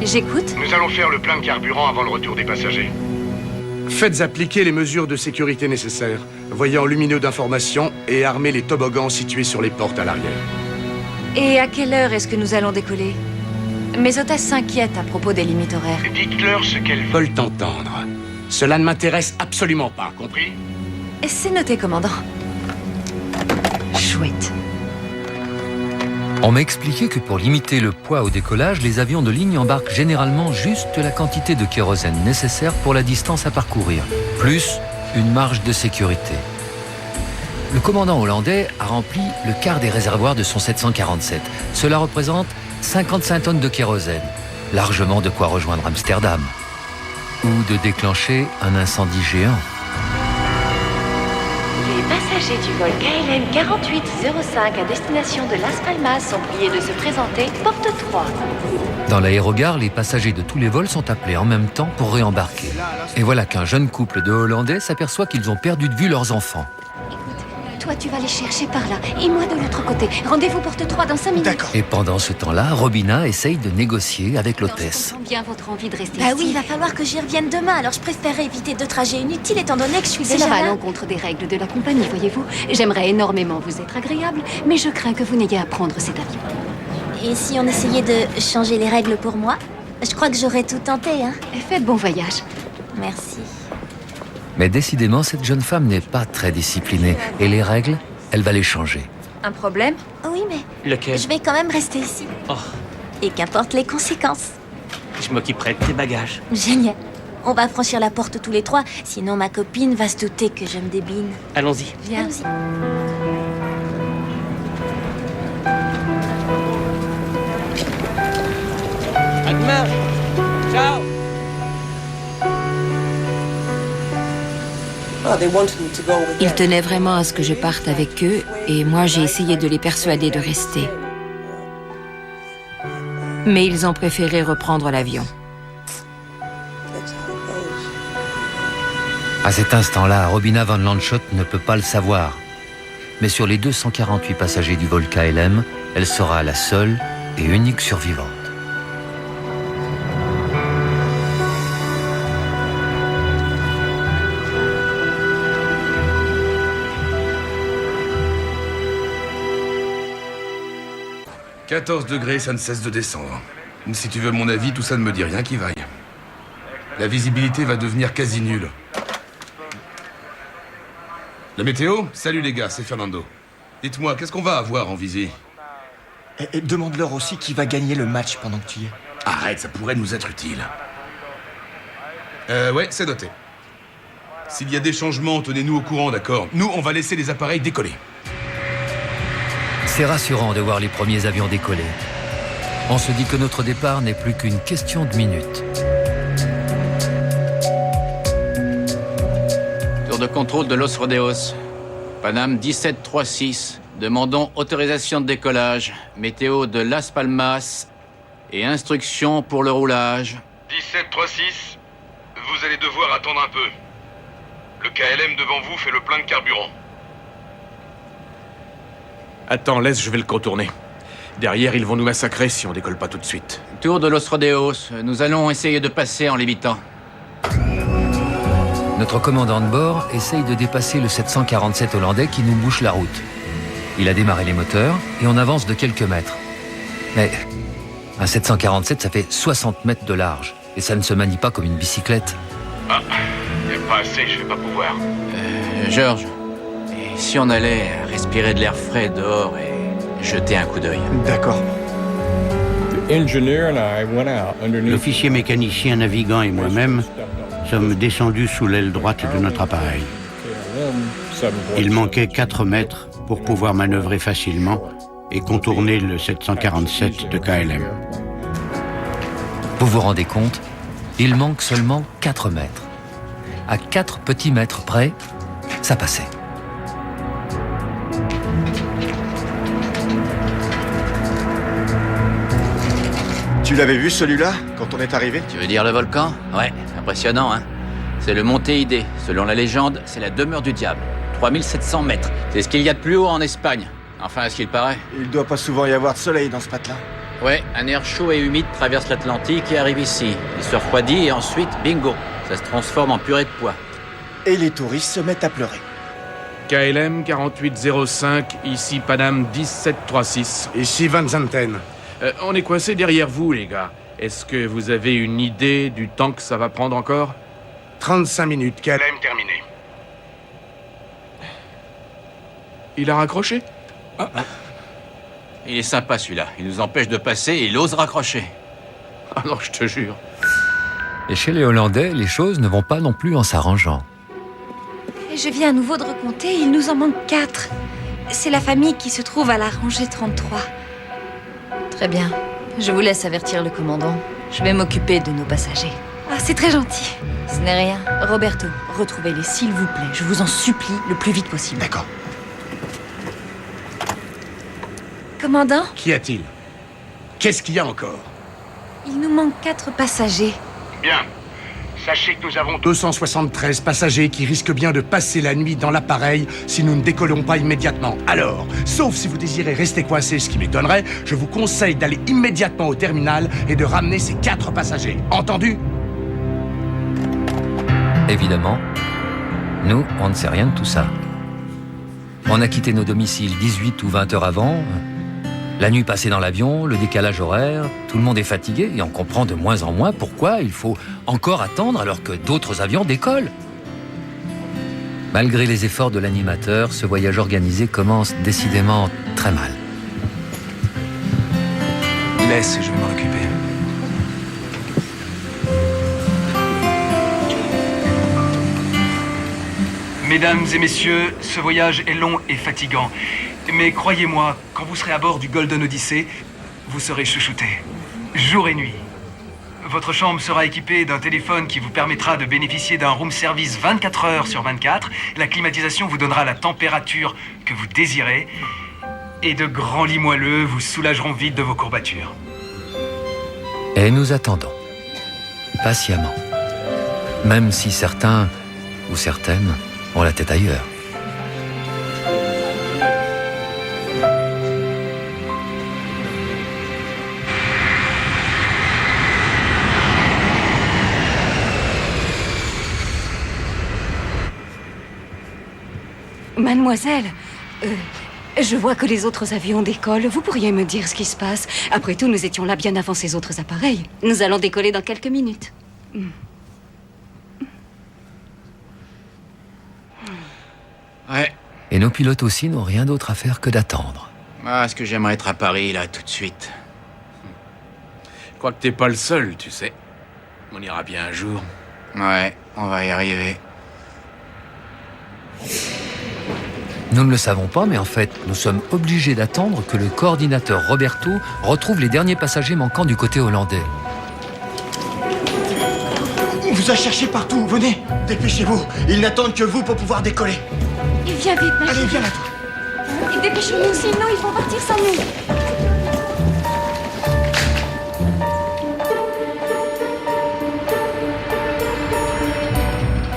J'écoute. Nous allons faire le plein de carburant avant le retour des passagers. Faites appliquer les mesures de sécurité nécessaires, voyant lumineux d'information et armez les toboggans situés sur les portes à l'arrière. Et à quelle heure est-ce que nous allons décoller? Mes hôtesses s'inquiètent à propos des limites horaires. Dites-leur ce qu'elles veulent entendre. Cela ne m'intéresse absolument pas, compris? C'est noté, commandant. Chouette. On m'a expliqué que pour limiter le poids au décollage, les avions de ligne embarquent généralement juste la quantité de kérosène nécessaire pour la distance à parcourir, plus une marge de sécurité. Le commandant hollandais a rempli le quart des réservoirs de son 747. Cela représente 55 tonnes de kérosène, largement de quoi rejoindre Amsterdam. Ou de déclencher un incendie géant. Les passagers du vol KLM 4805 à destination de Las Palmas sont priés de se présenter porte 3. Dans l'aérogare, les passagers de tous les vols sont appelés en même temps pour réembarquer. Et voilà qu'un jeune couple de Hollandais s'aperçoit qu'ils ont perdu de vue leurs enfants. Toi, tu vas les chercher par là, et moi de l'autre côté. Rendez-vous porte 3 dans 5 minutes. D'accord. Et pendant ce temps-là, Robina essaye de négocier avec l'hôtesse. Bien votre envie de rester Bah ici. oui, il va falloir que j'y revienne demain, alors je préférerais éviter deux trajets inutiles étant donné que je suis Cela déjà va à là. l'encontre des règles de la compagnie, voyez-vous. J'aimerais énormément vous être agréable, mais je crains que vous n'ayez à prendre cet avion. Et si on essayait de changer les règles pour moi? Je crois que j'aurais tout tenté, hein. Faites bon voyage. Merci. Mais décidément, cette jeune femme n'est pas très disciplinée. Et les règles, elle va les changer. Un problème? Oui, mais Lequel? je vais quand même rester ici. Oh, Et qu'importe les conséquences. je m'occuperai de tes bagages. Génial. On va franchir la porte tous les trois, sinon ma copine va se douter que je me débine. Allons-y. Viens. Allons-y. À demain. Ciao. Ils tenaient vraiment à ce que je parte avec eux et moi j'ai essayé de les persuader de rester. Mais ils ont préféré reprendre l'avion. À cet instant-là, Robina Van Landschot ne peut pas le savoir. Mais sur les 248 passagers du vol KLM, elle sera la seule et unique survivante. « 14 degrés, ça ne cesse de descendre. Si tu veux mon avis, tout ça ne me dit rien qui vaille. La visibilité va devenir quasi nulle. La météo? Salut les gars, c'est Fernando. Dites-moi, qu'est-ce qu'on va avoir en visée? Et demande-leur aussi qui va gagner le match pendant que tu y es. Arrête, ça pourrait nous être utile. Ouais, c'est noté. S'il y a des changements, tenez-nous au courant, d'accord? Nous, on va laisser les appareils décoller. C'est rassurant de voir les premiers avions décoller. On se dit que notre départ n'est plus qu'une question de minutes. Tour de contrôle de Los Rodeos. Paname 1736. Demandons autorisation de décollage. Météo de Las Palmas. Et instructions pour le roulage. 1736, vous allez devoir attendre un peu. Le KLM devant vous fait le plein de carburant. Attends, laisse, je vais le contourner. Derrière, ils vont nous massacrer si on décolle pas tout de suite. Tour de Los Rodeos. Nous allons essayer de passer en l'évitant. Notre commandant de bord essaye de dépasser le 747 hollandais qui nous bouche la route. Il a démarré les moteurs et on avance de quelques mètres. Mais un 747, ça fait 60 mètres de large. Et ça ne se manie pas comme une bicyclette. Ah, y a pas assez, je vais pas pouvoir. Georges, et si on allait respirer de l'air frais dehors et jeter un coup d'œil? D'accord. L'officier mécanicien navigant et moi-même sommes descendus sous l'aile droite de notre appareil. Il manquait 4 mètres pour pouvoir manœuvrer facilement et contourner le 747 de KLM. Vous vous rendez compte? Il manque seulement 4 mètres. À 4 petits mètres près, ça passait. Tu l'avais vu celui-là quand on est arrivé? Tu veux dire le volcan? Ouais, impressionnant, hein? C'est le Monte Ide. Selon la légende, c'est la demeure du diable. 3700 mètres. C'est ce qu'il y a de plus haut en Espagne. Enfin, à ce qu'il paraît. Il doit pas souvent y avoir de soleil dans ce patelin. Ouais, un air chaud et humide traverse l'Atlantique et arrive ici. Il se refroidit et ensuite, bingo, ça se transforme en purée de pois. Et les touristes se mettent à pleurer. KLM 4805, ici Paname 1736. Ici Van Zanten. On est coincé derrière vous, les gars. Est-ce que vous avez une idée du temps que ça va prendre encore? 35 minutes, KLM terminé. Il a raccroché? Il est sympa celui-là. Il nous empêche de passer et il ose raccrocher. Ah non, je te jure. Et chez les Hollandais, les choses ne vont pas non plus en s'arrangeant. Je viens à nouveau de recompter, il nous en manque 4. C'est la famille qui se trouve à la rangée 33. Très bien. Je vous laisse avertir le commandant. Je vais m'occuper de nos passagers. Ah, c'est très gentil. Ce n'est rien. Roberto, retrouvez-les, s'il vous plaît. Je vous en supplie, le plus vite possible. D'accord. Commandant, Qu'y a-t-il? Qu'est-ce qu'il y a encore? il nous manque 4 passagers. Bien. Sachez que nous avons 273 passagers qui risquent bien de passer la nuit dans l'appareil si nous ne décollons pas immédiatement. Alors, sauf si vous désirez rester coincé, ce qui m'étonnerait, je vous conseille d'aller immédiatement au terminal et de ramener ces 4 passagers. Entendu? Évidemment, nous, on ne sait rien de tout ça. On a quitté nos domiciles 18 ou 20 heures avant. La nuit passée dans l'avion, le décalage horaire, tout le monde est fatigué et on comprend de moins en moins pourquoi il faut encore attendre alors que d'autres avions décollent. Malgré les efforts de l'animateur, ce voyage organisé commence décidément très mal. Laisse, je vais m'en occuper. Mesdames et messieurs, ce voyage est long et fatigant. Mais croyez-moi, quand vous serez à bord du Golden Odyssey, vous serez chouchouté. Jour et nuit. Votre chambre sera équipée d'un téléphone qui vous permettra de bénéficier d'un room service 24 heures sur 24. La climatisation vous donnera la température que vous désirez. Et de grands lits moelleux vous soulageront vite de vos courbatures. Et nous attendons, patiemment. Même si certains, ou certaines, ont la tête ailleurs. Mademoiselle, je vois que les autres avions décollent. Vous pourriez me dire ce qui se passe? Après tout, nous étions là bien avant ces autres appareils. Nous allons décoller dans quelques minutes. Ouais. Et nos pilotes aussi n'ont rien d'autre à faire que d'attendre. Ah, est-ce que j'aimerais être à Paris, là, tout de suite? Je crois que t'es pas le seul, tu sais. On ira bien un jour. Ouais, on va y arriver. Nous ne le savons pas, mais en fait, nous sommes obligés d'attendre que le coordinateur Roberto retrouve les derniers passagers manquants du côté hollandais. On vous a cherché partout, venez, dépêchez-vous. Ils n'attendent que vous pour pouvoir décoller. Il vient vite, ma Allez, chérie. viens là, toi. Et dépêchons-nous, sinon ils vont partir sans nous.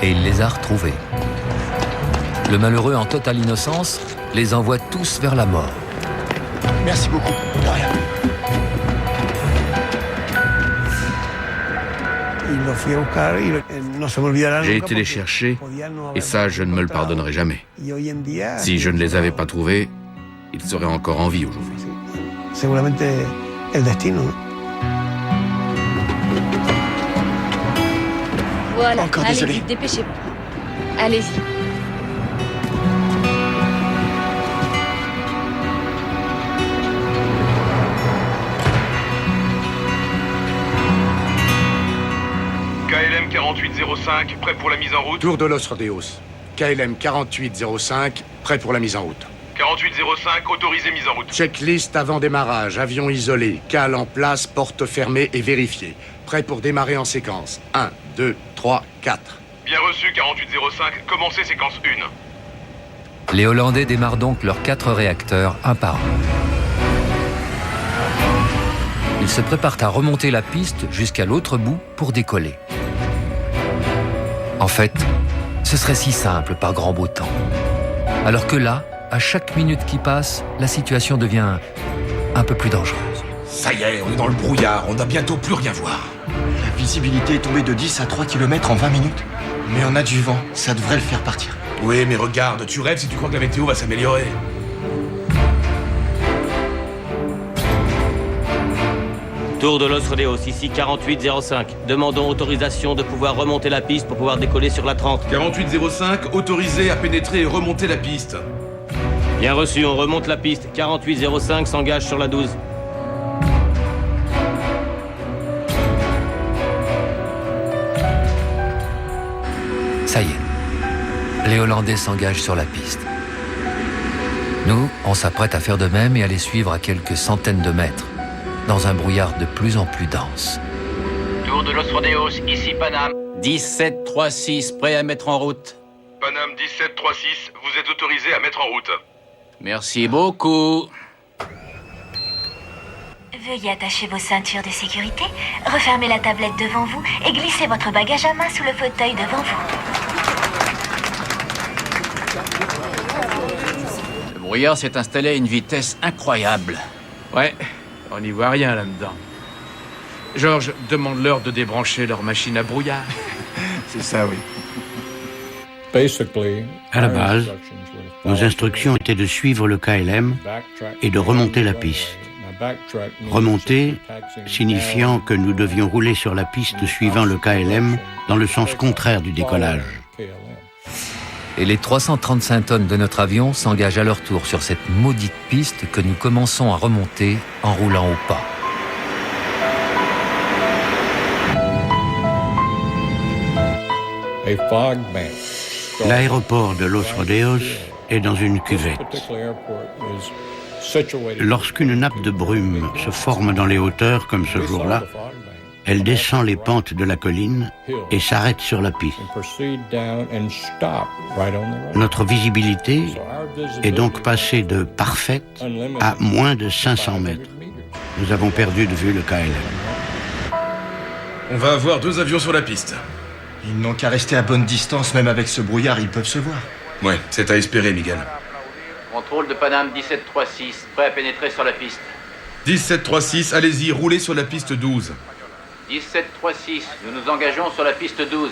Et il les a retrouvés. Le malheureux, en totale innocence, les envoie tous vers la mort. Merci beaucoup, de rien. J'ai été les chercher, et ça, je ne me le pardonnerai jamais. Si je ne les avais pas trouvés, ils seraient encore en vie aujourd'hui. Voilà, Encore allez désolé. vite, dépêchez-vous. Allez-y. KLM 4805, prêt pour la mise en route. Tour de Los Rodeos. KLM 4805, prêt pour la mise en route. 4805, autorisé mise en route. Checklist avant démarrage, avion isolé, cale en place, porte fermée et vérifiée. Prêt pour démarrer en séquence. 1, 2, 3, 4. Bien reçu, 4805, commencez séquence 1. Les Hollandais démarrent donc leurs 4 réacteurs, un par un. Ils se préparent à remonter la piste jusqu'à l'autre bout pour décoller. En fait, ce serait si simple par grand beau temps. Alors que là, à chaque minute qui passe, la situation devient un peu plus dangereuse. Ça y est, on est dans le brouillard, on doit bientôt plus rien voir. La visibilité est tombée de 10 à 3 km en 20 minutes. Mais on a du vent, ça devrait le faire partir. Oui, mais regarde, tu rêves si tu crois que la météo va s'améliorer. Tour de Los Rodeos, ici 4805. Demandons autorisation de pouvoir remonter la piste pour pouvoir décoller sur la 30. 4805, autorisé à pénétrer et remonter la piste. Bien reçu, on remonte la piste. 4805 s'engage sur la 12. Ça y est. les Hollandais s'engagent sur la piste. Nous, on s'apprête à faire de même et à les suivre à quelques centaines de mètres, dans un brouillard de plus en plus dense. Tour de Los Rodeos, ici Paname. 1736, prêt à mettre en route. Paname 1736, vous êtes autorisé à mettre en route. Merci beaucoup. Veuillez attacher vos ceintures de sécurité, refermez la tablette devant vous et glissez votre bagage à main sous le fauteuil devant vous. Le brouillard s'est installé à une vitesse incroyable. Ouais, on n'y voit rien là-dedans. George, demande-leur de débrancher leur machine à brouillard. C'est ça, oui. À la base, nos instructions étaient de suivre le KLM et de remonter la piste. Remonter signifiant que nous devions rouler sur la piste suivant le KLM dans le sens contraire du décollage. Et les 335 tonnes de notre avion s'engagent à leur tour sur cette maudite piste que nous commençons à remonter en roulant au pas. L'aéroport de Los Rodeos est dans une cuvette. Lorsqu'une nappe de brume se forme dans les hauteurs comme ce jour-là, elle descend les pentes de la colline et s'arrête sur la piste. Notre visibilité est donc passée de parfaite à moins de 500 mètres. Nous avons perdu de vue le KLM. On va avoir 2 avions sur la piste. Ils n'ont qu'à rester à bonne distance, même avec ce brouillard, ils peuvent se voir. Ouais, c'est à espérer, Miguel. Contrôle de Paname 1736, prêt à pénétrer sur la piste. 1736, allez-y, roulez sur la piste 12. 1736, nous nous engageons sur la piste 12.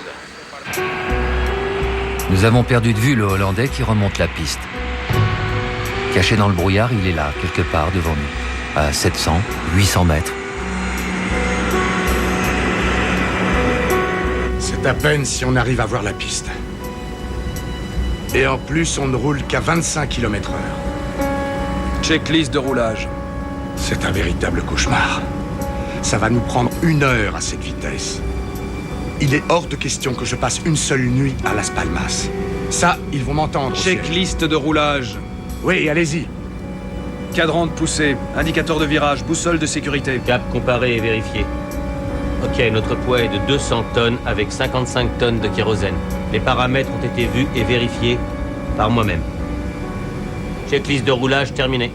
Nous avons perdu de vue le Hollandais qui remonte la piste. Caché dans le brouillard, il est là, quelque part devant nous, à 700, 800 mètres. C'est à peine si on arrive à voir la piste. Et en plus, on ne roule qu'à 25 km/h. Checklist de roulage. C'est un véritable cauchemar. Ça va nous prendre 1 heure à cette vitesse. Il est hors de question que je passe une seule nuit à Las Palmas. Ça, ils vont m'entendre. Checklist de roulage. Oui, allez-y. Cadran de poussée, indicateur de virage, boussole de sécurité. Cap comparé et vérifié. Ok, notre poids est de 200 tonnes avec 55 tonnes de kérosène. Les paramètres ont été vus et vérifiés par moi-même. Checklist de roulage terminée.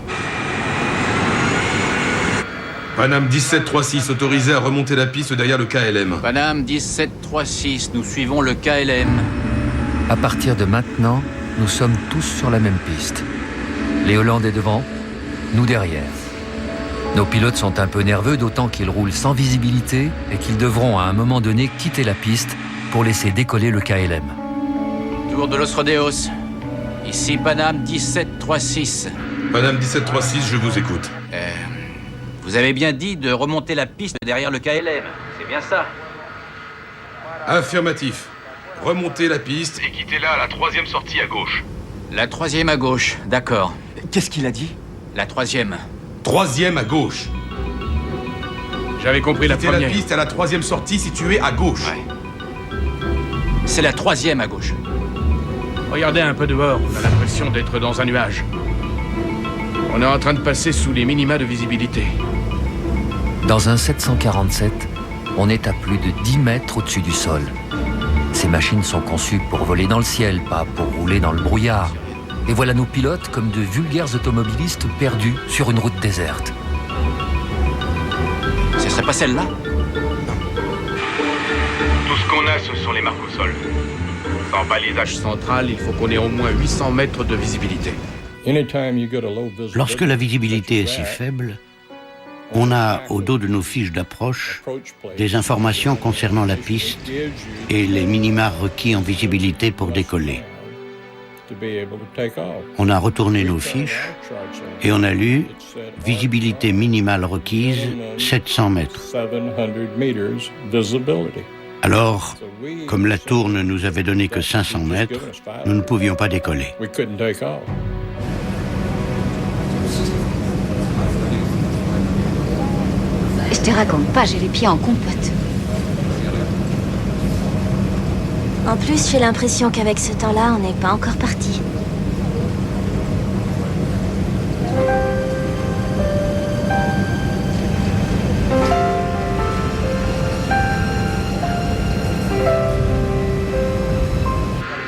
Paname 1736, autorisé à remonter la piste derrière le KLM. Paname 1736, nous suivons le KLM. À partir de maintenant, nous sommes tous sur la même piste. Les Hollandais devant, nous derrière. Nos pilotes sont un peu nerveux, d'autant qu'ils roulent sans visibilité et qu'ils devront à un moment donné quitter la piste pour laisser décoller le KLM. Tour de Los Rodeos. Ici Paname 1736. Paname 1736, je vous écoute. Vous avez bien dit de remonter la piste derrière le KLM, c'est bien ça? Affirmatif. Remontez la piste et quittez-la à la 3e sortie à gauche. La 3e à gauche, d'accord. Qu'est-ce qu'il a dit? La 3e. 3e à gauche. J'avais compris la première. Quittez la piste à la 3e sortie située à gauche. Ouais. C'est la 3e à gauche. Regardez un peu dehors, on a l'impression d'être dans un nuage. On est en train de passer sous les minima de visibilité. Dans un 747, on est à plus de 10 mètres au-dessus du sol. Ces machines sont conçues pour voler dans le ciel, pas pour rouler dans le brouillard. Et voilà nos pilotes comme de vulgaires automobilistes perdus sur une route déserte. Ce serait pas celle-là? Tout ce qu'on a, ce sont les marques au sol. Sans balisage Central, il faut qu'on ait au moins 800 mètres de visibilité. Lorsque la visibilité est si faible, on a, au dos de nos fiches d'approche, des informations concernant la piste et les minima requis en visibilité pour décoller. On a retourné nos fiches et on a lu « Visibilité minimale requise, 700 mètres ». Alors, comme la tour ne nous avait donné que 500 mètres, nous ne pouvions pas décoller. Je te raconte pas, j'ai les pieds en compote. En plus, j'ai l'impression qu'avec ce temps-là, on n'est pas encore parti.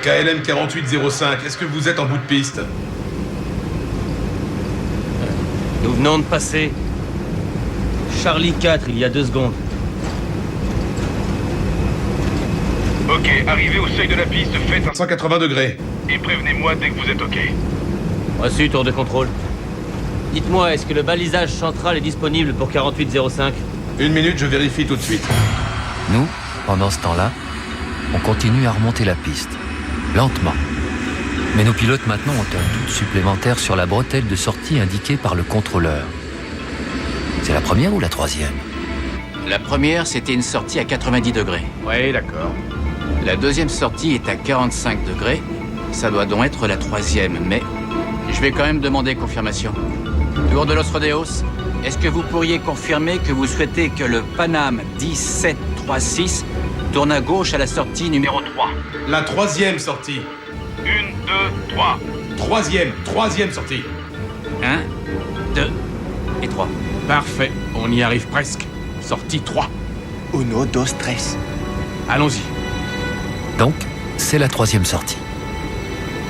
KLM 4805, est-ce que vous êtes en bout de piste? Nous venons de passer Charlie 4 il y a 2 secondes. Ok, arrivez au seuil de la piste, faites un 180 degrés. Et prévenez-moi dès que vous êtes ok. Reçu, tour de contrôle. Dites-moi, est-ce que le balisage central est disponible pour 4805? 1 minute, je vérifie tout de suite. Nous, pendant ce temps-là, on continue à remonter la piste, lentement. Mais nos pilotes maintenant ont un doute supplémentaire sur la bretelle de sortie indiquée par le contrôleur. C'est la première ou la troisième? La première, c'était une sortie à 90 degrés. Oui, d'accord. La deuxième sortie est à 45 degrés. Ça doit donc être la troisième, mais je vais quand même demander confirmation. Tour de Los Rodeos, est-ce que vous pourriez confirmer que vous souhaitez que le Panam 1736 tourne à gauche à la sortie numéro 3? La troisième sortie. 1, 2, 3. Troisième sortie. 1, 2 et 3. Parfait, on y arrive presque. Sortie 3. Uno, dos, tres. Allons-y. Donc, c'est la troisième sortie.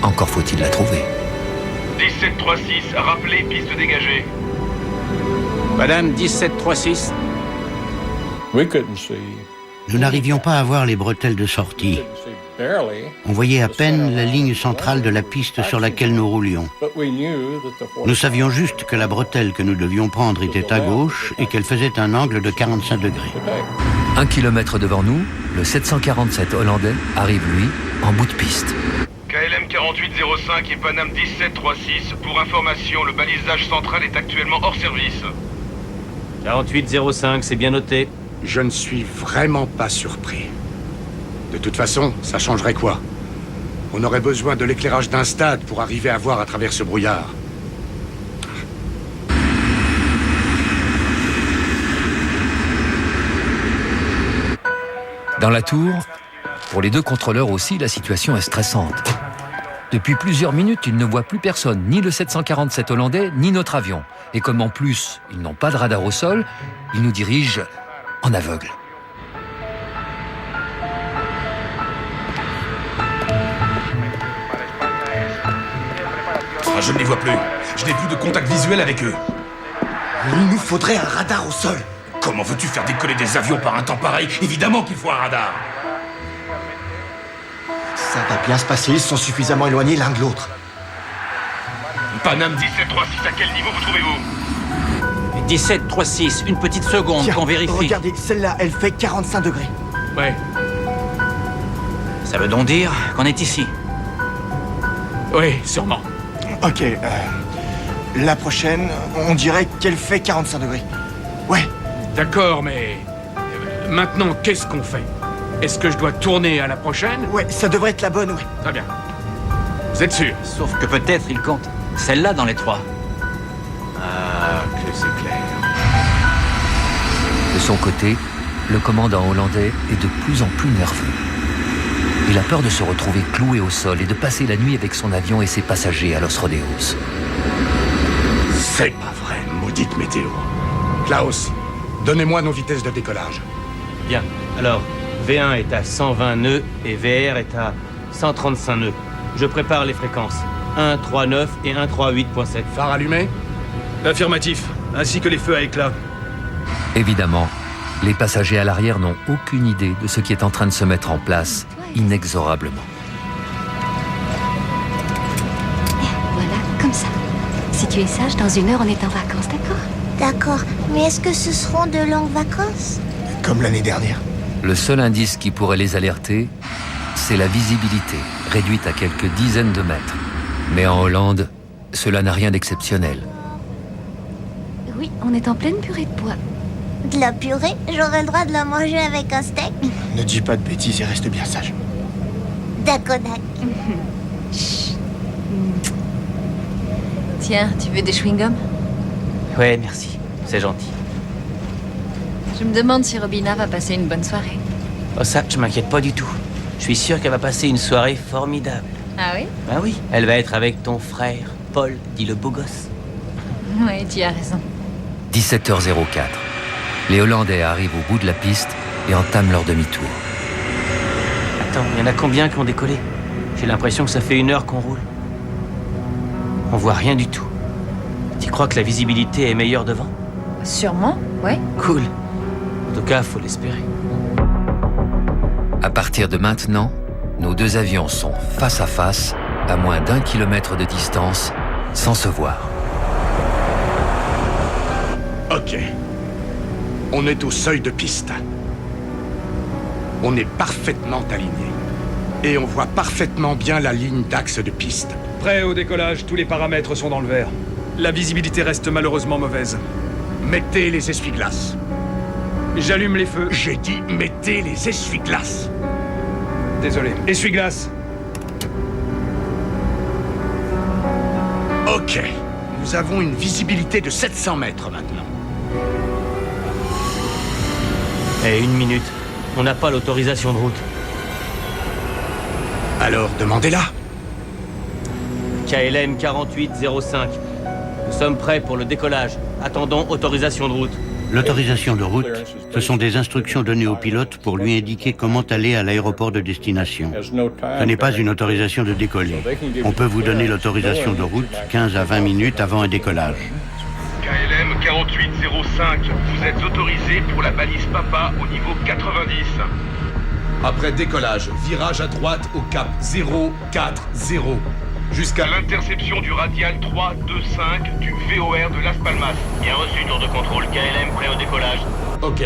Encore faut-il la trouver. 1736, rappelez piste dégagée. Madame 1736. Nous n'arrivions pas à voir les bretelles de sortie. On voyait à peine la ligne centrale de la piste sur laquelle nous roulions. Nous savions juste que la bretelle que nous devions prendre était à gauche et qu'elle faisait un angle de 45 degrés. 1 kilomètre devant nous, le 747 hollandais arrive, lui, en bout de piste. KLM 4805 et Panam 1736. Pour information, le balisage central est actuellement hors service. 4805, c'est bien noté. Je ne suis vraiment pas surpris. De toute façon, ça changerait quoi? On aurait besoin de l'éclairage d'un stade pour arriver à voir à travers ce brouillard. Dans la tour, pour les deux contrôleurs aussi, la situation est stressante. Depuis plusieurs minutes, ils ne voient plus personne, ni le 747 hollandais, ni notre avion. Et comme en plus, ils n'ont pas de radar au sol, ils nous dirigent en aveugle. Ah, je ne les vois plus. Je n'ai plus de contact visuel avec eux. Il nous faudrait un radar au sol. Comment veux-tu faire décoller des avions par un temps pareil? Évidemment qu'il faut un radar. Ça va bien se passer, ils sont suffisamment éloignés l'un de l'autre. Panam 1736, à quel niveau vous trouvez-vous? 1736, une petite seconde qu'on vérifie. Regardez, celle-là, elle fait 45 degrés. Ouais. Ça veut donc dire qu'on est ici? Oui, sûrement. Ok, la prochaine, on dirait qu'elle fait 45 degrés. Ouais. D'accord, mais... maintenant, qu'est-ce qu'on fait? Est-ce que je dois tourner à la prochaine? Ouais, ça devrait être la bonne, ouais. Très bien. Vous êtes sûr? Sauf que peut-être il compte celle-là dans les 3. Ah, que c'est clair. De son côté, le commandant hollandais est de plus en plus nerveux. Il a peur de se retrouver cloué au sol et de passer la nuit avec son avion et ses passagers à Los Rodeos. C'est pas vrai, maudite météo. Klaus, donnez-moi nos vitesses de décollage. Bien, alors, V1 est à 120 nœuds et VR est à 135 nœuds. Je prépare les fréquences. 139 et 138.7. Phare allumé? Affirmatif, ainsi que les feux à éclat. Évidemment, les passagers à l'arrière n'ont aucune idée de ce qui est en train de se mettre en place inexorablement. Voilà, comme ça. Si tu es sage, dans 1 heure, on est en vacances, d'accord? D'accord, mais est-ce que ce seront de longues vacances? Comme l'année dernière. Le seul indice qui pourrait les alerter, c'est la visibilité, réduite à quelques dizaines de mètres. Mais en Hollande, cela n'a rien d'exceptionnel. Oui, on est en pleine purée de pois. De la purée? J'aurais le droit de la manger avec un steak? Ne dis pas de bêtises et reste bien sage. D'accord. Tiens, tu veux des chewing-gums? Ouais, merci. C'est gentil. Je me demande si Robina va passer une bonne soirée. Oh ça, je m'inquiète pas du tout. Je Je suis sûr qu'elle va passer une soirée formidable. Ah oui? Ben oui, elle va être avec ton frère, Paul, dit le beau gosse. Ouais, tu as raison. 17h04. Les Hollandais arrivent au bout de la piste et entament leur demi-tour. Attends, il y en a combien qui ont décollé? J'ai l'impression que ça fait 1 heure qu'on roule. On voit rien du tout. Tu crois que la visibilité est meilleure devant? Sûrement, ouais. Cool. En tout cas, faut l'espérer. À partir de maintenant, nos 2 avions sont face à face, à moins d'1 kilomètre de distance, sans se voir. Ok. On est au seuil de piste. On est parfaitement alignés. Et on voit parfaitement bien la ligne d'axe de piste. Prêt au décollage, tous les paramètres sont dans le vert. La visibilité reste malheureusement mauvaise. Mettez les essuie-glaces. J'allume les feux. J'ai dit mettez les essuie-glaces. Désolé. Essuie-glace. Ok. Nous avons une visibilité de 700 mètres maintenant. Eh, 1 minute. On n'a pas l'autorisation de route. Alors, demandez-la. KLM 4805. Nous sommes prêts pour le décollage. Attendons autorisation de route. L'autorisation de route, ce sont des instructions données au pilote pour lui indiquer comment aller à l'aéroport de destination. Ce n'est pas une autorisation de décoller. On peut vous donner l'autorisation de route 15 à 20 minutes avant un décollage. KLM 4805, vous êtes autorisé pour la balise Papa au niveau 90. Après décollage, virage à droite au cap 040. Jusqu'à l'interception du radial 325 du VOR de Las Palmas. Bien reçu, tour de contrôle. KLM prêt au décollage. Ok.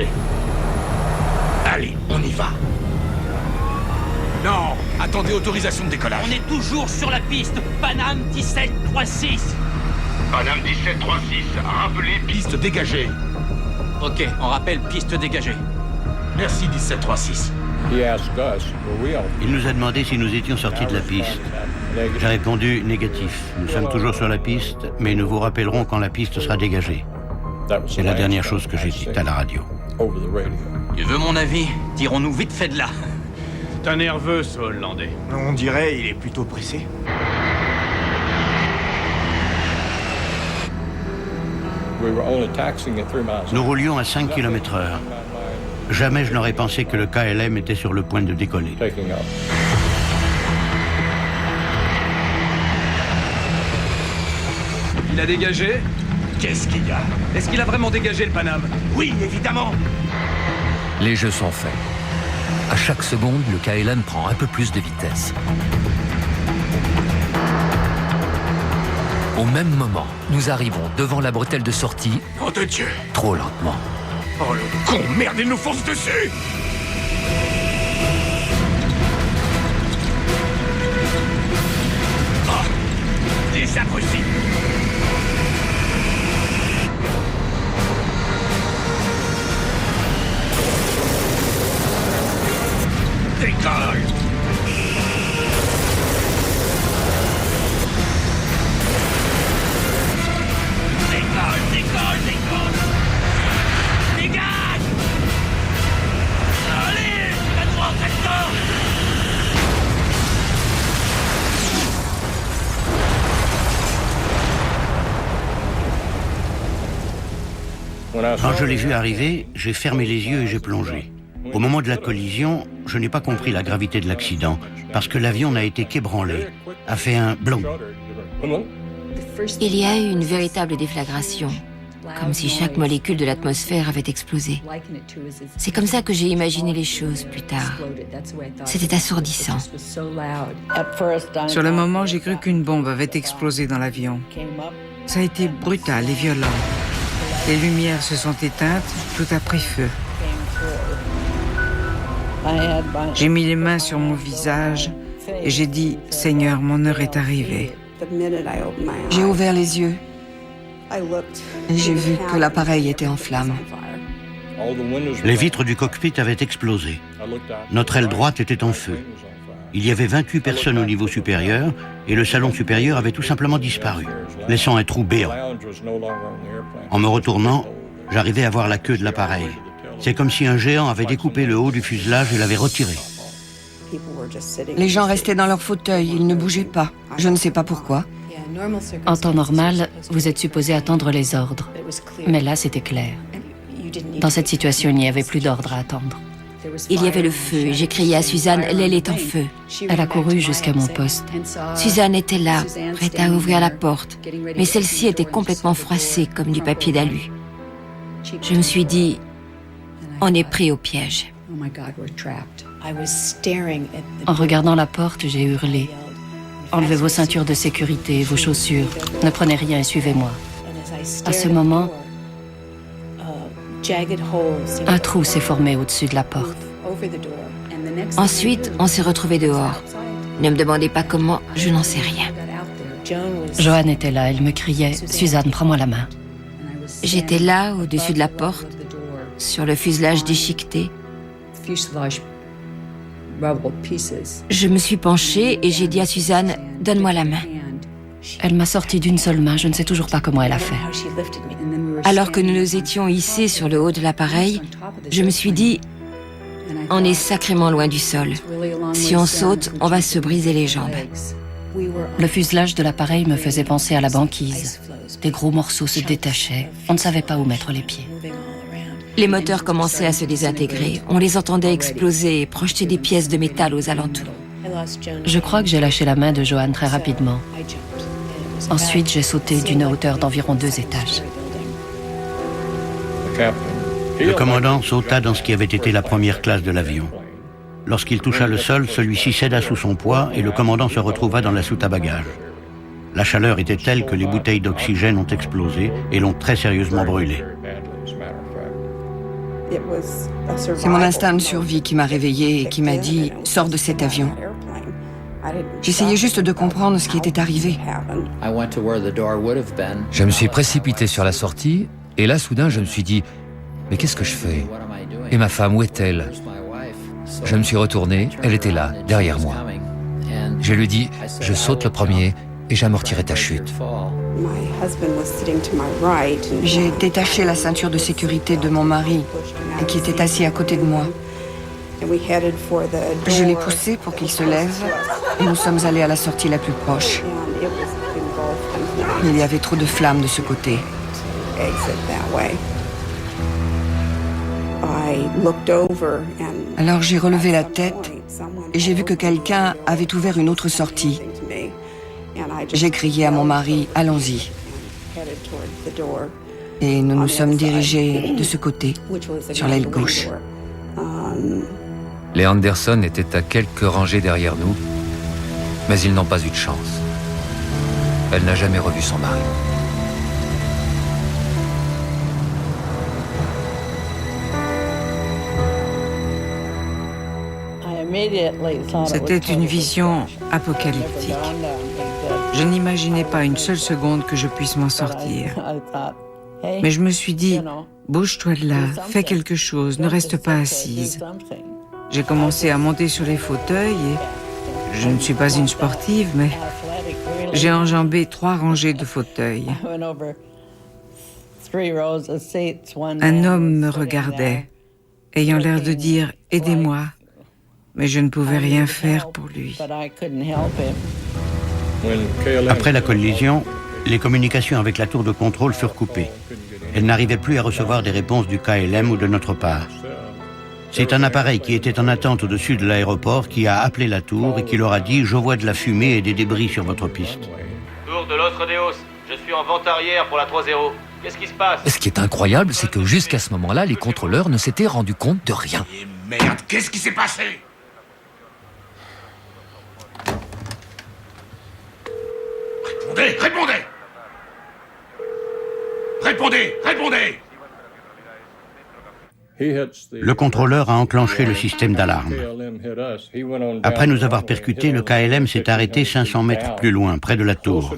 Allez, on y va. Non, attendez autorisation de décollage. On est toujours sur la piste. Paname 1736. Paname 1736, rappelez piste dégagée. Ok, on rappelle piste dégagée. Merci 1736. Il nous a demandé si nous étions sortis de la piste. J'ai répondu négatif. Nous sommes toujours sur la piste, mais nous vous rappellerons quand la piste sera dégagée. C'est la dernière chose que j'ai dite à la radio. Tu veux mon avis? Tirons-nous vite fait de là. C'est un nerveux, ce Hollandais. On dirait il est plutôt pressé. Nous roulions à 5 km/h. Jamais je n'aurais pensé que le KLM était sur le point de décoller. Il a dégagé? Qu'est-ce qu'il y a? Est-ce qu'il a vraiment dégagé le Paname? Oui, évidemment. Les jeux sont faits. À chaque seconde, le KLM prend un peu plus de vitesse. Au même moment, nous arrivons devant la bretelle de sortie. Oh de Dieu! Trop lentement. Oh le con, merde, il nous fonce dessus! Oh! Des abrutis! Décolle! Quand je l'ai vu arriver, j'ai fermé les yeux et j'ai plongé. Au moment de la collision, je n'ai pas compris la gravité de l'accident, parce que l'avion n'a été qu'ébranlé, a fait un blond. Il y a eu une véritable déflagration, comme si chaque molécule de l'atmosphère avait explosé. C'est comme ça que j'ai imaginé les choses plus tard. C'était assourdissant. Sur le moment, j'ai cru qu'une bombe avait explosé dans l'avion. Ça a été brutal et violent. Les lumières se sont éteintes, tout a pris feu. J'ai mis les mains sur mon visage et j'ai dit « Seigneur, mon heure est arrivée ». J'ai ouvert les yeux et j'ai vu que l'appareil était en flammes. Les vitres du cockpit avaient explosé. Notre aile droite était en feu. Il y avait 28 personnes au niveau supérieur et le salon supérieur avait tout simplement disparu, laissant un trou béant. En me retournant, j'arrivais à voir la queue de l'appareil. C'est comme si un géant avait découpé le haut du fuselage et l'avait retiré. Les gens restaient dans leur fauteuil, ils ne bougeaient pas. Je ne sais pas pourquoi. En temps normal, vous êtes supposé attendre les ordres. Mais là, c'était clair. Dans cette situation, il n'y avait plus d'ordre à attendre. Il y avait le feu et j'ai crié à Suzanne, l'aile est en feu. Elle a couru jusqu'à mon poste. Suzanne était là, prête à ouvrir la porte, mais celle-ci était complètement froissée comme du papier d'alu. Je me suis dit, on est pris au piège. En regardant la porte, j'ai hurlé. Enlevez vos ceintures de sécurité, vos chaussures. Ne prenez rien et suivez-moi. À ce moment, un trou s'est formé au-dessus de la porte. Ensuite, on s'est retrouvés dehors. Ne me demandez pas comment, je n'en sais rien. Joanne était là, elle me criait « Suzanne, prends-moi la main ». J'étais là, au-dessus de la porte, sur le fuselage déchiqueté. Je me suis penchée et j'ai dit à Suzanne, donne-moi la main. Elle m'a sorti d'une seule main, je ne sais toujours pas comment elle a fait. Alors que nous nous étions hissés sur le haut de l'appareil, je me suis dit, on est sacrément loin du sol. Si on saute, on va se briser les jambes. Le fuselage de l'appareil me faisait penser à la banquise. Des gros morceaux se détachaient, on ne savait pas où mettre les pieds. Les moteurs commençaient à se désintégrer. On les entendait exploser et projeter des pièces de métal aux alentours. Je crois que j'ai lâché la main de Joanne très rapidement. Ensuite, j'ai sauté d'une hauteur d'environ 2 étages. Le commandant sauta dans ce qui avait été la première classe de l'avion. Lorsqu'il toucha le sol, celui-ci céda sous son poids et le commandant se retrouva dans la soute à bagages. La chaleur était telle que les bouteilles d'oxygène ont explosé et l'ont très sérieusement brûlé. C'est mon instinct de survie qui m'a réveillée et qui m'a dit « Sors de cet avion ». J'essayais juste de comprendre ce qui était arrivé. Je me suis précipité sur la sortie et là, soudain, je me suis dit « Mais qu'est-ce que je fais? Et ma femme, où est-elle » Je me suis retourné, elle était là, derrière moi. Je lui ai dit « Je saute le premier et j'amortirai ta chute ». J'ai détaché la ceinture de sécurité de mon mari, qui était assis à côté de moi. Je l'ai poussé pour qu'il se lève et nous sommes allés à la sortie la plus proche. Il y avait trop de flammes de ce côté. Alors j'ai relevé la tête et j'ai vu que quelqu'un avait ouvert une autre sortie. J'ai crié à mon mari, allons-y. Et nous nous sommes dirigés de ce côté, sur l'aile gauche. Les Anderson étaient à quelques rangées derrière nous, mais ils n'ont pas eu de chance. Elle n'a jamais revu son mari. C'était une vision apocalyptique. Je n'imaginais pas une seule seconde que je puisse m'en sortir. Mais je me suis dit, bouge-toi de là, fais quelque chose, ne reste pas assise. J'ai commencé à monter sur les fauteuils et je ne suis pas une sportive, mais j'ai enjambé 3 rangées de fauteuils. Un homme me regardait, ayant l'air de dire « Aidez-moi », mais je ne pouvais rien faire pour lui. Après la collision, les communications avec la tour de contrôle furent coupées. Elle n'arrivait plus à recevoir des réponses du KLM ou de notre part. C'est un appareil qui était en attente au-dessus de l'aéroport qui a appelé la tour et qui leur a dit « Je vois de la fumée et des débris sur votre piste ». Tour de Los Rodeos, je suis en vente arrière pour la 3-0. Qu'est-ce qui se passe? Ce qui est incroyable, c'est que jusqu'à ce moment-là, les contrôleurs ne s'étaient rendus compte de rien. Et merde, qu'est-ce qui s'est passé? Répondez, répondez! Répondez, répondez! Le contrôleur a enclenché le système d'alarme. Après nous avoir percutés, le KLM s'est arrêté 500 mètres plus loin, près de la tour.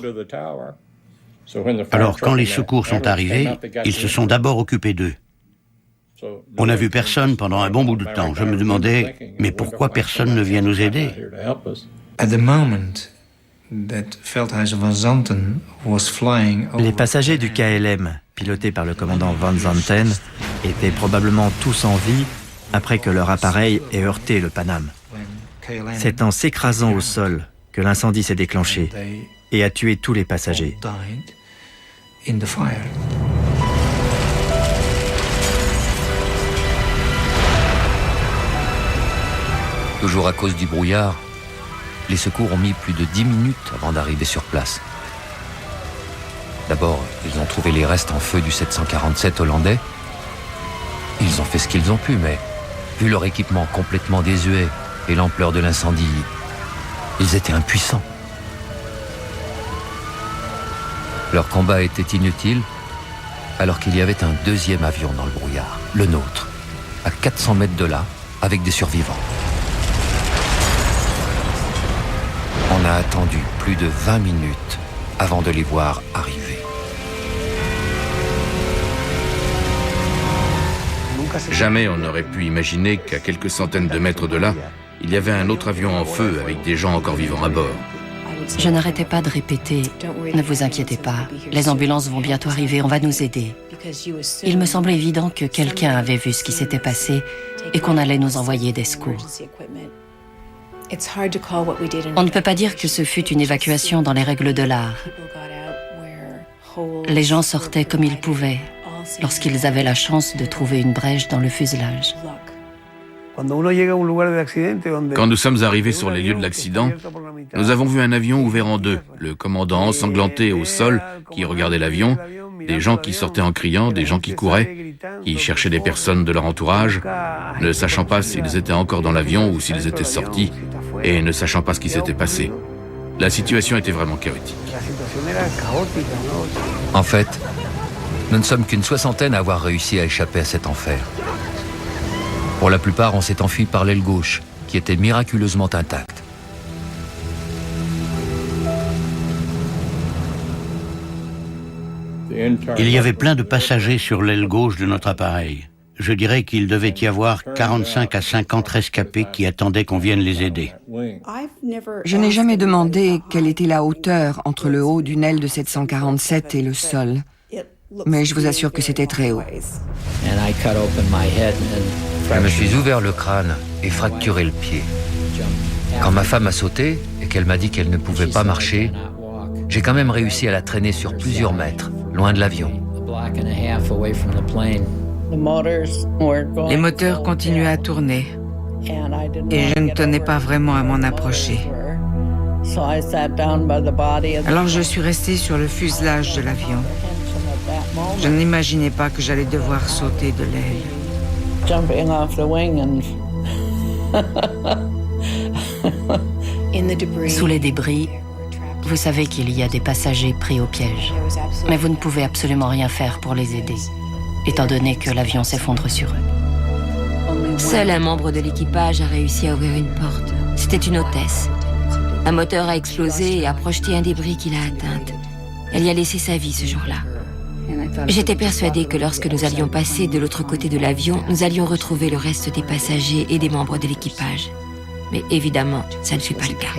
Alors, quand les secours sont arrivés, ils se sont d'abord occupés d'eux. On n'a vu personne pendant un bon bout de temps. Je me demandais, mais pourquoi personne ne vient nous aider? Les passagers du KLM, pilotés par le commandant Van Zanten, étaient probablement tous en vie après que leur appareil ait heurté le Pan Am. C'est en s'écrasant au sol que l'incendie s'est déclenché et a tué tous les passagers. Toujours à cause du brouillard, les secours ont mis plus de 10 minutes avant d'arriver sur place. D'abord, ils ont trouvé les restes en feu du 747 hollandais. Ils ont fait ce qu'ils ont pu, mais vu leur équipement complètement désuet et l'ampleur de l'incendie, ils étaient impuissants. Leur combat était inutile, alors qu'il y avait un deuxième avion dans le brouillard, le nôtre, à 400 mètres de là, avec des survivants. On a attendu plus de 20 minutes avant de les voir arriver. Jamais on n'aurait pu imaginer qu'à quelques centaines de mètres de là, il y avait un autre avion en feu avec des gens encore vivants à bord. Je n'arrêtais pas de répéter, ne vous inquiétez pas, les ambulances vont bientôt arriver, on va nous aider. Il me semblait évident que quelqu'un avait vu ce qui s'était passé et qu'on allait nous envoyer des secours. On ne peut pas dire que ce fut une évacuation dans les règles de l'art. Les gens sortaient comme ils pouvaient, lorsqu'ils avaient la chance de trouver une brèche dans le fuselage. Quand nous sommes arrivés sur les lieux de l'accident, nous avons vu un avion ouvert en deux, le commandant ensanglanté au sol qui regardait l'avion, des gens qui sortaient en criant, des gens qui couraient, qui cherchaient des personnes de leur entourage, ne sachant pas s'ils étaient encore dans l'avion ou s'ils étaient sortis, et ne sachant pas ce qui s'était passé. La situation était vraiment chaotique. En fait, nous ne sommes qu'une soixantaine à avoir réussi à échapper à cet enfer. Pour la plupart, on s'est enfui par l'aile gauche, qui était miraculeusement intacte. Il y avait plein de passagers sur l'aile gauche de notre appareil. Je dirais qu'il devait y avoir 45 à 50 rescapés qui attendaient qu'on vienne les aider. Je n'ai jamais demandé quelle était la hauteur entre le haut d'une aile de 747 et le sol. Mais je vous assure que c'était très haut. Je me suis ouvert le crâne et fracturé le pied. Quand ma femme a sauté et qu'elle m'a dit qu'elle ne pouvait pas marcher, j'ai quand même réussi à la traîner sur plusieurs mètres, loin de l'avion. Les moteurs continuaient à tourner et je ne tenais pas vraiment à m'en approcher. Alors je suis restée sur le fuselage de l'avion. Je n'imaginais pas que j'allais devoir sauter de l'aile. Sous les débris, vous savez qu'il y a des passagers pris au piège. Mais vous ne pouvez absolument rien faire pour les aider, étant donné que l'avion s'effondre sur eux. Seul un membre de l'équipage a réussi à ouvrir une porte. C'était une hôtesse. Un moteur a explosé et a projeté un débris qui l'a atteinte. Elle y a laissé sa vie ce jour-là. J'étais persuadée que lorsque nous allions passer de l'autre côté de l'avion, nous allions retrouver le reste des passagers et des membres de l'équipage. Mais évidemment, ça ne fut pas le cas.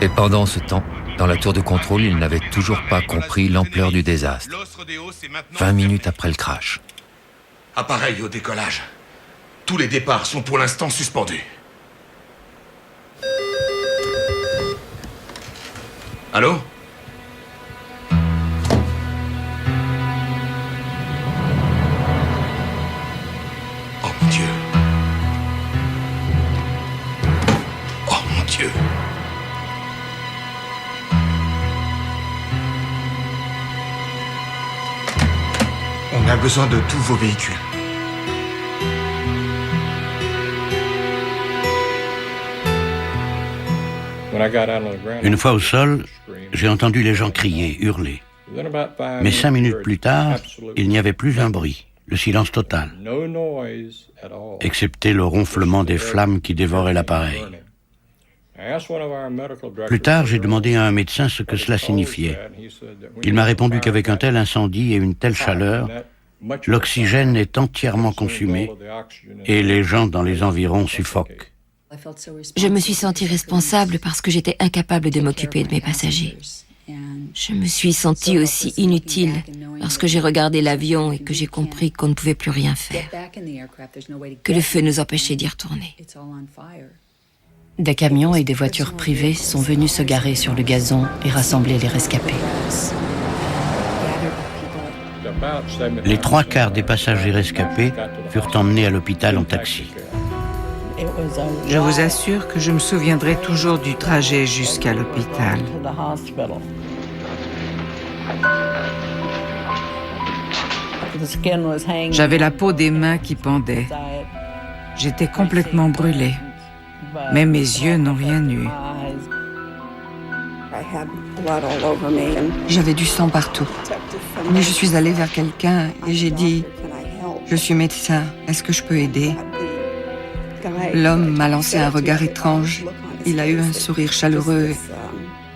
Et pendant ce temps, dans la tour de contrôle, ils n'avaient toujours pas compris l'ampleur du désastre. 20 minutes après le crash. Appareil au décollage. Tous les départs sont pour l'instant suspendus. Allô ? Oh mon Dieu. Oh mon Dieu. On a besoin de tous vos véhicules. Une fois au sol, j'ai entendu les gens crier, hurler. Mais 5 minutes plus tard, il n'y avait plus un bruit, le silence total, excepté le ronflement des flammes qui dévoraient l'appareil. Plus tard, j'ai demandé à un médecin ce que cela signifiait. Il m'a répondu qu'avec un tel incendie et une telle chaleur, l'oxygène est entièrement consumé et les gens dans les environs suffoquent. Je me suis sentie responsable parce que j'étais incapable de m'occuper de mes passagers. Je me suis sentie aussi inutile lorsque j'ai regardé l'avion et que j'ai compris qu'on ne pouvait plus rien faire, que le feu nous empêchait d'y retourner. Des camions et des voitures privées sont venus se garer sur le gazon et rassembler les rescapés. Les 3/4 des passagers rescapés furent emmenés à l'hôpital en taxi. Je vous assure que je me souviendrai toujours du trajet jusqu'à l'hôpital. J'avais la peau des mains qui pendait. J'étais complètement brûlée. Mais mes yeux n'ont rien eu. J'avais du sang partout. Mais je suis allée vers quelqu'un et j'ai dit « Je suis médecin, est-ce que je peux aider ?» L'homme m'a lancé un regard étrange. Il a eu un sourire chaleureux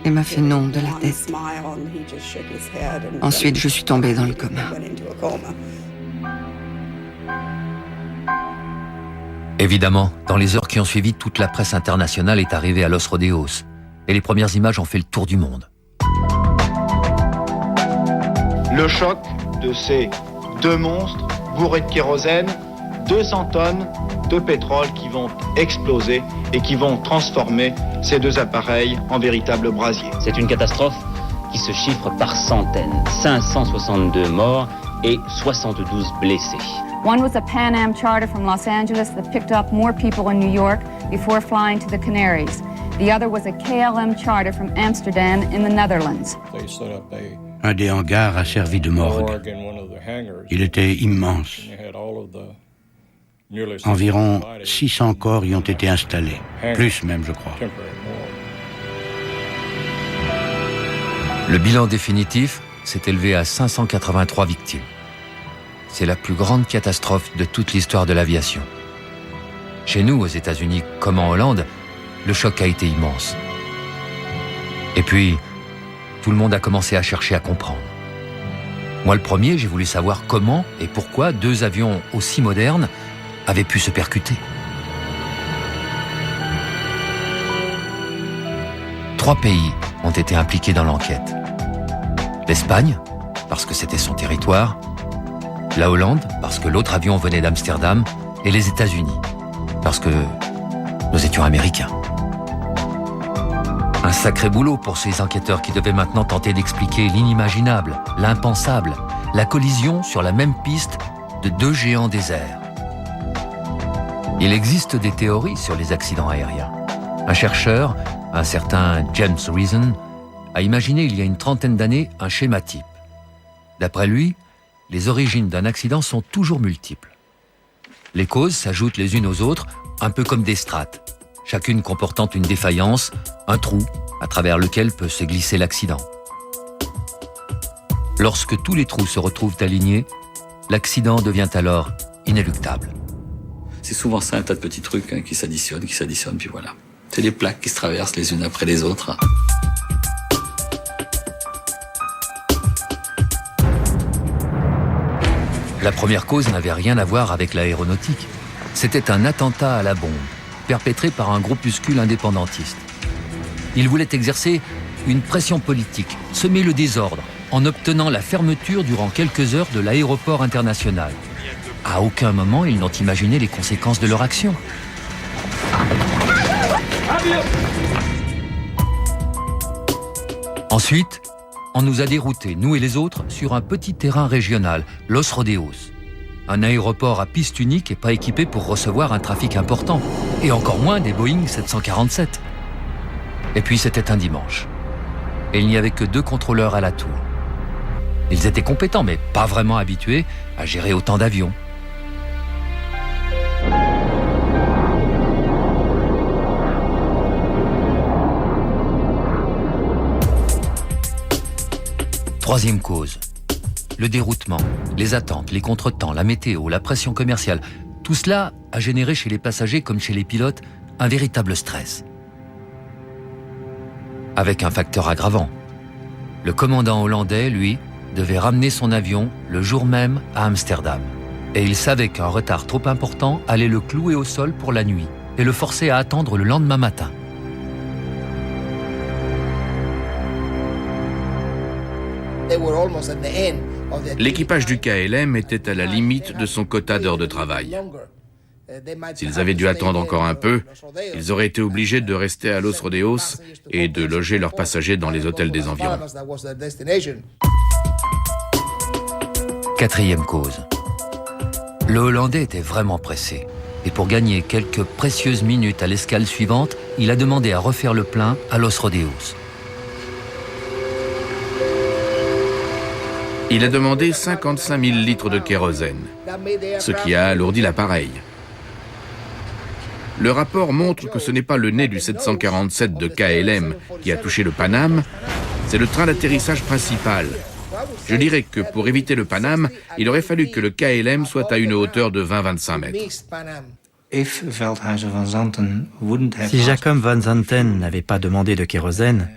et m'a fait non de la tête. Ensuite, je suis tombée dans le coma. Évidemment, dans les heures qui ont suivi, toute la presse internationale est arrivée à Los Rodeos. Et les premières images ont fait le tour du monde. Le choc de ces deux monstres bourrés de kérosène, 200 tonnes de pétrole qui vont exploser et qui vont transformer ces deux appareils en véritables brasiers. C'est une catastrophe qui se chiffre par centaines. 562 morts et 72 blessés. One was a Pan Am charter from Los Angeles that picked up more people in New York before flying to the Canaries. The other was a KLM charter from Amsterdam in the Netherlands. Un des hangars a servi de morgue. Il était immense. Environ 600 corps y ont été installés. Plus même, je crois. Le bilan définitif s'est élevé à 583 victimes. C'est la plus grande catastrophe de toute l'histoire de l'aviation. Chez nous, aux États-Unis, comme en Hollande, le choc a été immense. Et puis, tout le monde a commencé à chercher à comprendre. Moi, le premier, j'ai voulu savoir comment et pourquoi deux avions aussi modernes avaient pu se percuter. 3 pays ont été impliqués dans l'enquête. L'Espagne, parce que c'était son territoire, la Hollande, parce que l'autre avion venait d'Amsterdam, et les États-Unis, parce que nous étions américains. Un sacré boulot pour ces enquêteurs qui devaient maintenant tenter d'expliquer l'inimaginable, l'impensable, la collision sur la même piste de 2 géants des airs. Il existe des théories sur les accidents aériens. Un chercheur, un certain James Reason, a imaginé il y a une 30aine d'années un schéma type. D'après lui, les origines d'un accident sont toujours multiples. Les causes s'ajoutent les unes aux autres, un peu comme des strates, chacune comportant une défaillance, un trou à travers lequel peut se glisser l'accident. Lorsque tous les trous se retrouvent alignés, l'accident devient alors inéluctable. C'est souvent ça, un tas de petits trucs qui s'additionnent, puis voilà. C'est les plaques qui se traversent les unes après les autres. La première cause n'avait rien à voir avec l'aéronautique. C'était un attentat à la bombe, perpétré par un groupuscule indépendantiste. Il voulait exercer une pression politique, semer le désordre, en obtenant la fermeture durant quelques heures de l'aéroport international. À aucun moment, ils n'ont imaginé les conséquences de leur action. Ensuite, on nous a déroutés, nous et les autres, sur un petit terrain régional, Los Rodeos. Un aéroport à piste unique et pas équipé pour recevoir un trafic important, et encore moins des Boeing 747. Et puis c'était un dimanche. Et il n'y avait que 2 contrôleurs à la tour. Ils étaient compétents, mais pas vraiment habitués à gérer autant d'avions. Troisième cause, le déroutement, les attentes, les contretemps, la météo, la pression commerciale. Tout cela a généré chez les passagers comme chez les pilotes un véritable stress. Avec un facteur aggravant. Le commandant hollandais, lui, devait ramener son avion le jour même à Amsterdam. Et il savait qu'un retard trop important allait le clouer au sol pour la nuit et le forcer à attendre le lendemain matin. L'équipage du KLM était à la limite de son quota d'heures de travail. S'ils avaient dû attendre encore un peu, ils auraient été obligés de rester à Los Rodeos et de loger leurs passagers dans les hôtels des environs. Quatrième cause. Le Hollandais était vraiment pressé. Et pour gagner quelques précieuses minutes à l'escale suivante, il a demandé à refaire le plein à Los Rodeos. Il a demandé 55 000 litres de kérosène, ce qui a alourdi l'appareil. Le rapport montre que ce n'est pas le nez du 747 de KLM qui a touché le Paname, c'est le train d'atterrissage principal. Je dirais que pour éviter le Paname, il aurait fallu que le KLM soit à une hauteur de 20-25 mètres. Si Jacob Van Zanten n'avait pas demandé de kérosène,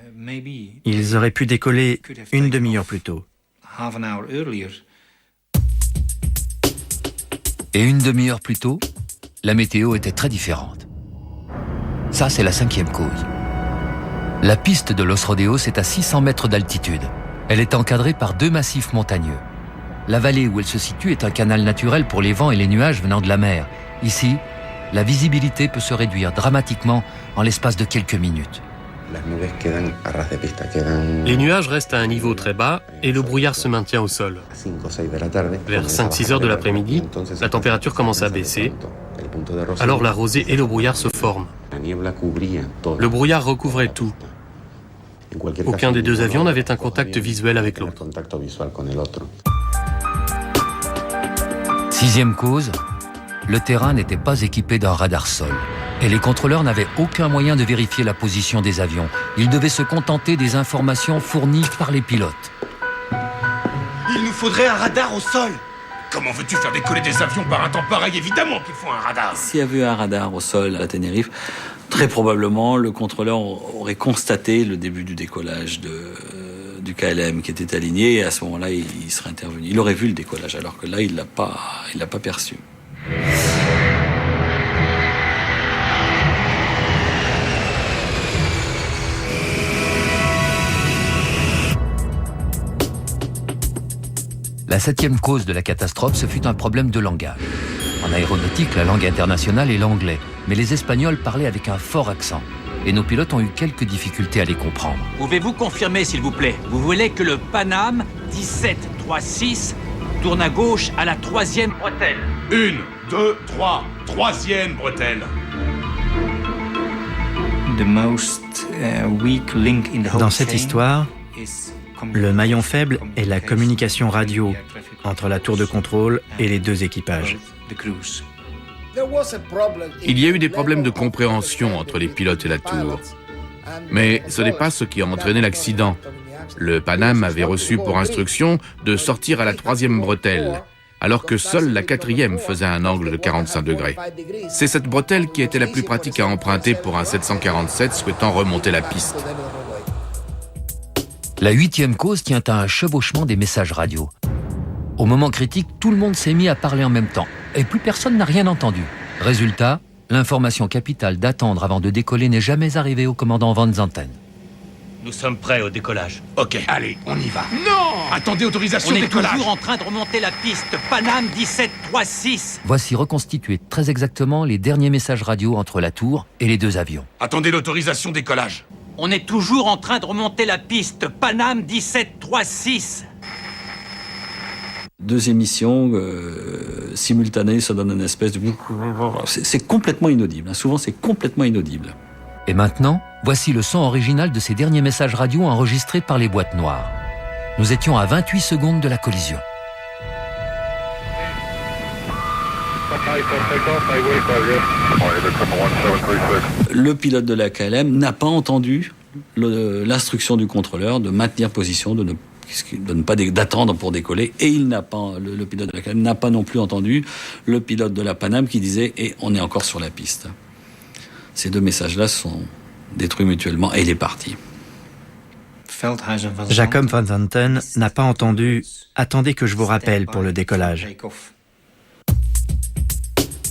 ils auraient pu décoller une demi-heure plus tôt. Et une demi-heure plus tôt, la météo était très différente. Ça, c'est la cinquième cause. La piste de Los Rodeos est à 600 mètres d'altitude. Elle est encadrée par 2 massifs montagneux. La vallée où elle se situe est un canal naturel pour les vents et les nuages venant de la mer. Ici, la visibilité peut se réduire dramatiquement en l'espace de quelques minutes. Les nuages restent à un niveau très bas et le brouillard se maintient au sol. Vers 5-6 heures de l'après-midi, la température commence à baisser. Alors la rosée et le brouillard se forment. Le brouillard recouvrait tout. Aucun des 2 avions n'avait un contact visuel avec l'autre. Sixième cause, le terrain n'était pas équipé d'un radar sol. Et les contrôleurs n'avaient aucun moyen de vérifier la position des avions. Ils devaient se contenter des informations fournies par les pilotes. Il nous faudrait un radar au sol. Comment veux-tu faire décoller des avions par un temps pareil? Évidemment qu'il faut un radar. S'il y avait eu un radar au sol à Tenerife, très probablement le contrôleur aurait constaté le début du décollage du KLM qui était aligné, et à ce moment-là, il serait intervenu. Il aurait vu le décollage, alors que là, il l'a pas perçu. La 7e cause de la catastrophe, ce fut un problème de langage. En aéronautique, la langue internationale est l'anglais, mais les Espagnols parlaient avec un fort accent. Et nos pilotes ont eu quelques difficultés à les comprendre. Pouvez-vous confirmer, s'il vous plaît? Vous voulez que le Paname 1736 tourne à gauche à la 3e bretelle? 1, 2, 3, 3e bretelle. Dans cette histoire, le maillon faible est la communication radio entre la tour de contrôle et les 2 équipages. Il y a eu des problèmes de compréhension entre les pilotes et la tour. Mais ce n'est pas ce qui a entraîné l'accident. Le Paname avait reçu pour instruction de sortir à la 3e bretelle, alors que seule la 4e faisait un angle de 45 degrés. C'est cette bretelle qui était la plus pratique à emprunter pour un 747 souhaitant remonter la piste. La 8e cause tient à un chevauchement des messages radio. Au moment critique, tout le monde s'est mis à parler en même temps, et plus personne n'a rien entendu. Résultat, l'information capitale d'attendre avant de décoller n'est jamais arrivée au commandant Van Zanten. Nous sommes prêts au décollage. Ok, allez, on y va. Non! Attendez autorisation de décollage. On est toujours en train de remonter la piste Paname 1736. Voici reconstitués très exactement les derniers messages radio entre la tour et les 2 avions. Attendez l'autorisation de décollage. On est toujours en train de remonter la piste Paname 1736. 2 émissions simultanées, ça donne une espèce de... C'est complètement inaudible. Hein. Souvent, c'est complètement inaudible. Et maintenant, voici le son original de ces derniers messages radio enregistrés par les boîtes noires. Nous étions à 28 secondes de la collision. Le pilote de la KLM n'a pas entendu l'instruction du contrôleur de maintenir position, d'attendre pour décoller, et le pilote de la KLM n'a pas non plus entendu le pilote de la Paname qui disait « et on est encore sur la piste ». Ces 2 messages-là sont détruits mutuellement et il est parti. Jacob Van Zanten n'a pas entendu « Attendez que je vous rappelle pour le décollage ».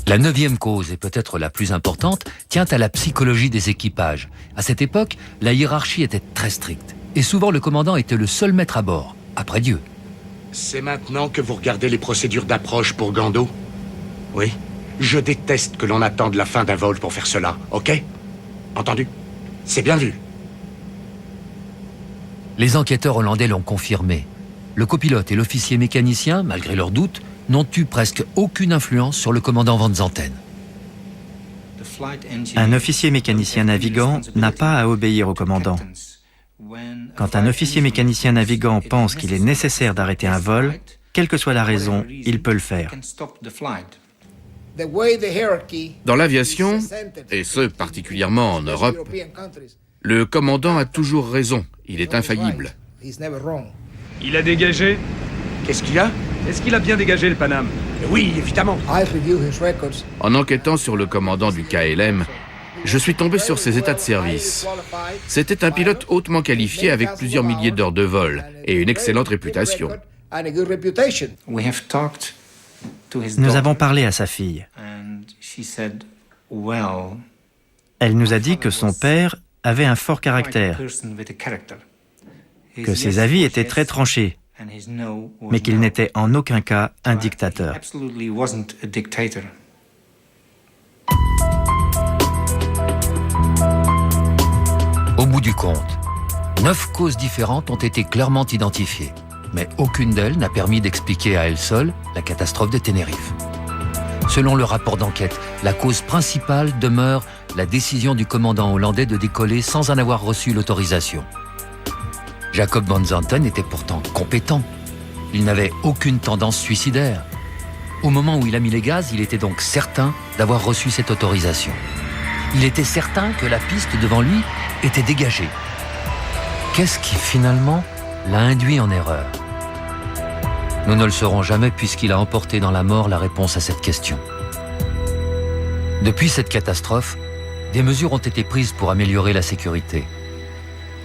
La 9e cause, et peut-être la plus importante, tient à la psychologie des équipages. À cette époque, la hiérarchie était très stricte. Et souvent, le commandant était le seul maître à bord, après Dieu. C'est maintenant que vous regardez les procédures d'approche pour Gando? Oui. Je déteste que l'on attende la fin d'un vol pour faire cela, ok? Entendu? C'est bien vu. Les enquêteurs hollandais l'ont confirmé. Le copilote et l'officier mécanicien, malgré leurs doutes, n'ont eu presque aucune influence sur le commandant Van Zanten. Un officier mécanicien navigant n'a pas à obéir au commandant. Quand un officier mécanicien navigant pense qu'il est nécessaire d'arrêter un vol, quelle que soit la raison, il peut le faire. Dans l'aviation, et ce particulièrement en Europe, le commandant a toujours raison. Il est infaillible. Il a dégagé? Qu'est-ce qu'il a? Est-ce qu'il a bien dégagé le Paname? Oui, évidemment. En enquêtant sur le commandant du KLM, je suis tombé sur ses états de service. C'était un pilote hautement qualifié avec plusieurs milliers d'heures de vol et une excellente réputation. Nous avons parlé à sa fille. Elle nous a dit que son père avait un fort caractère, que ses avis étaient très tranchés, mais qu'il n'était en aucun cas un dictateur. Au bout du compte, 9 causes différentes ont été clairement identifiées, mais aucune d'elles n'a permis d'expliquer à elle seule la catastrophe de Tenerife. Selon le rapport d'enquête, la cause principale demeure la décision du commandant hollandais de décoller sans en avoir reçu l'autorisation. Jacob Van Zanten était pourtant compétent. Il n'avait aucune tendance suicidaire. Au moment où il a mis les gaz, il était donc certain d'avoir reçu cette autorisation. Il était certain que la piste devant lui était dégagée. Qu'est-ce qui finalement l'a induit en erreur? Nous ne le saurons jamais puisqu'il a emporté dans la mort la réponse à cette question. Depuis cette catastrophe, des mesures ont été prises pour améliorer la sécurité.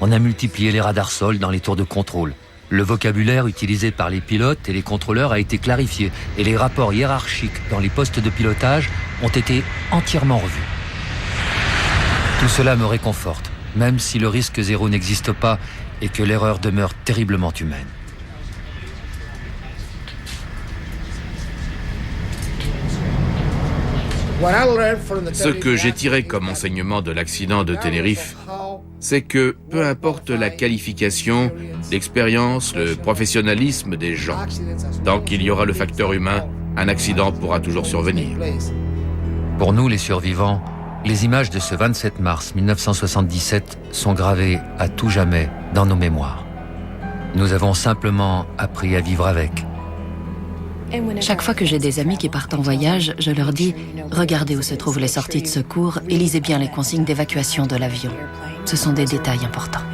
On a multiplié les radars sol dans les tours de contrôle. Le vocabulaire utilisé par les pilotes et les contrôleurs a été clarifié et les rapports hiérarchiques dans les postes de pilotage ont été entièrement revus. Tout cela me réconforte, même si le risque zéro n'existe pas et que l'erreur demeure terriblement humaine. Ce que j'ai tiré comme enseignement de l'accident de Tenerife, c'est que peu importe la qualification, l'expérience, le professionnalisme des gens, tant qu'il y aura le facteur humain, un accident pourra toujours survenir. Pour nous, les survivants, les images de ce 27 mars 1977 sont gravées à tout jamais dans nos mémoires. Nous avons simplement appris à vivre avec. Chaque fois que j'ai des amis qui partent en voyage, je leur dis « Regardez où se trouvent les sorties de secours et lisez bien les consignes d'évacuation de l'avion. Ce sont des détails importants. »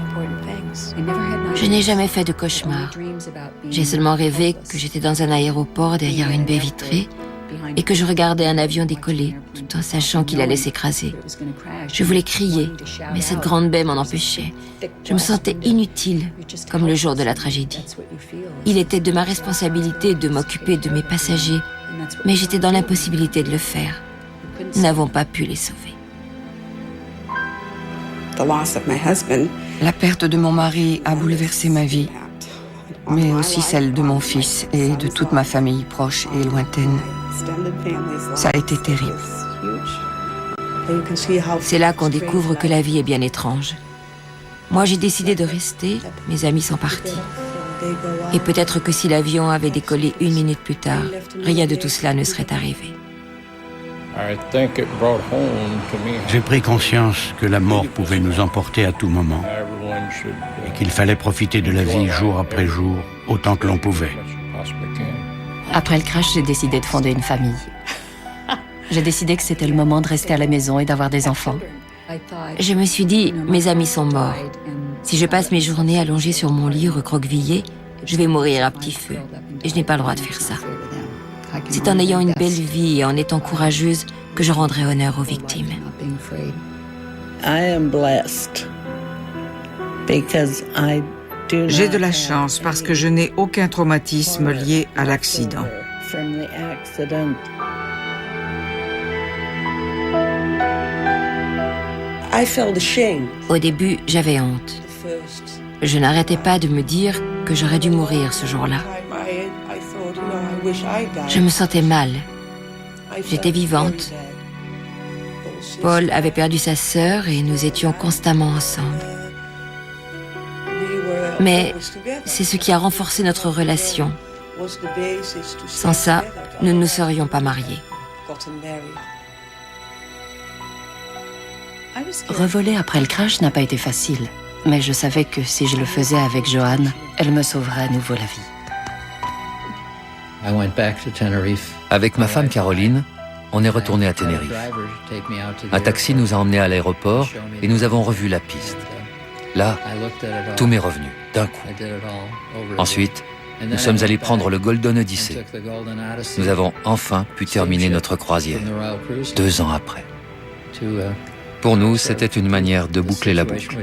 Je n'ai jamais fait de cauchemar. J'ai seulement rêvé que j'étais dans un aéroport derrière une baie vitrée et que je regardais un avion décoller, tout en sachant qu'il allait s'écraser. Je voulais crier, mais cette grande baie m'en empêchait. Je me sentais inutile, comme le jour de la tragédie. Il était de ma responsabilité de m'occuper de mes passagers, mais j'étais dans l'impossibilité de le faire. Nous n'avons pas pu les sauver. La perte de mon mari a bouleversé ma vie, mais aussi celle de mon fils et de toute ma famille proche et lointaine. Ça a été terrible. C'est là qu'on découvre que la vie est bien étrange. Moi, j'ai décidé de rester, mes amis sont partis. Et peut-être que si l'avion avait décollé 1 minute plus tard, rien de tout cela ne serait arrivé. J'ai pris conscience que la mort pouvait nous emporter à tout moment et qu'il fallait profiter de la vie jour après jour, autant que l'on pouvait. Après le crash, j'ai décidé de fonder une famille. J'ai décidé que c'était le moment de rester à la maison et d'avoir des enfants. Je me suis dit, mes amis sont morts. Si je passe mes journées allongée sur mon lit recroquevillée, je vais mourir à petit feu. Et je n'ai pas le droit de faire ça. C'est en ayant une belle vie et en étant courageuse que je rendrai honneur aux victimes. J'ai de la chance parce que je n'ai aucun traumatisme lié à l'accident. Au début, j'avais honte. Je n'arrêtais pas de me dire que j'aurais dû mourir ce jour-là. Je me sentais mal. J'étais vivante. Paul avait perdu sa sœur et nous étions constamment ensemble. Mais c'est ce qui a renforcé notre relation. Sans ça, nous ne nous serions pas mariés. Revoler après le crash n'a pas été facile, mais je savais que si je le faisais avec Joanne, elle me sauverait à nouveau la vie. Avec ma femme Caroline, on est retourné à Tenerife. Un taxi nous a emmenés à l'aéroport et nous avons revu la piste. Là, tout m'est revenu, d'un coup. Ensuite, nous sommes allés prendre le Golden Odyssey. Nous avons enfin pu terminer notre croisière, 2 ans après. Pour nous, c'était une manière de boucler la boucle.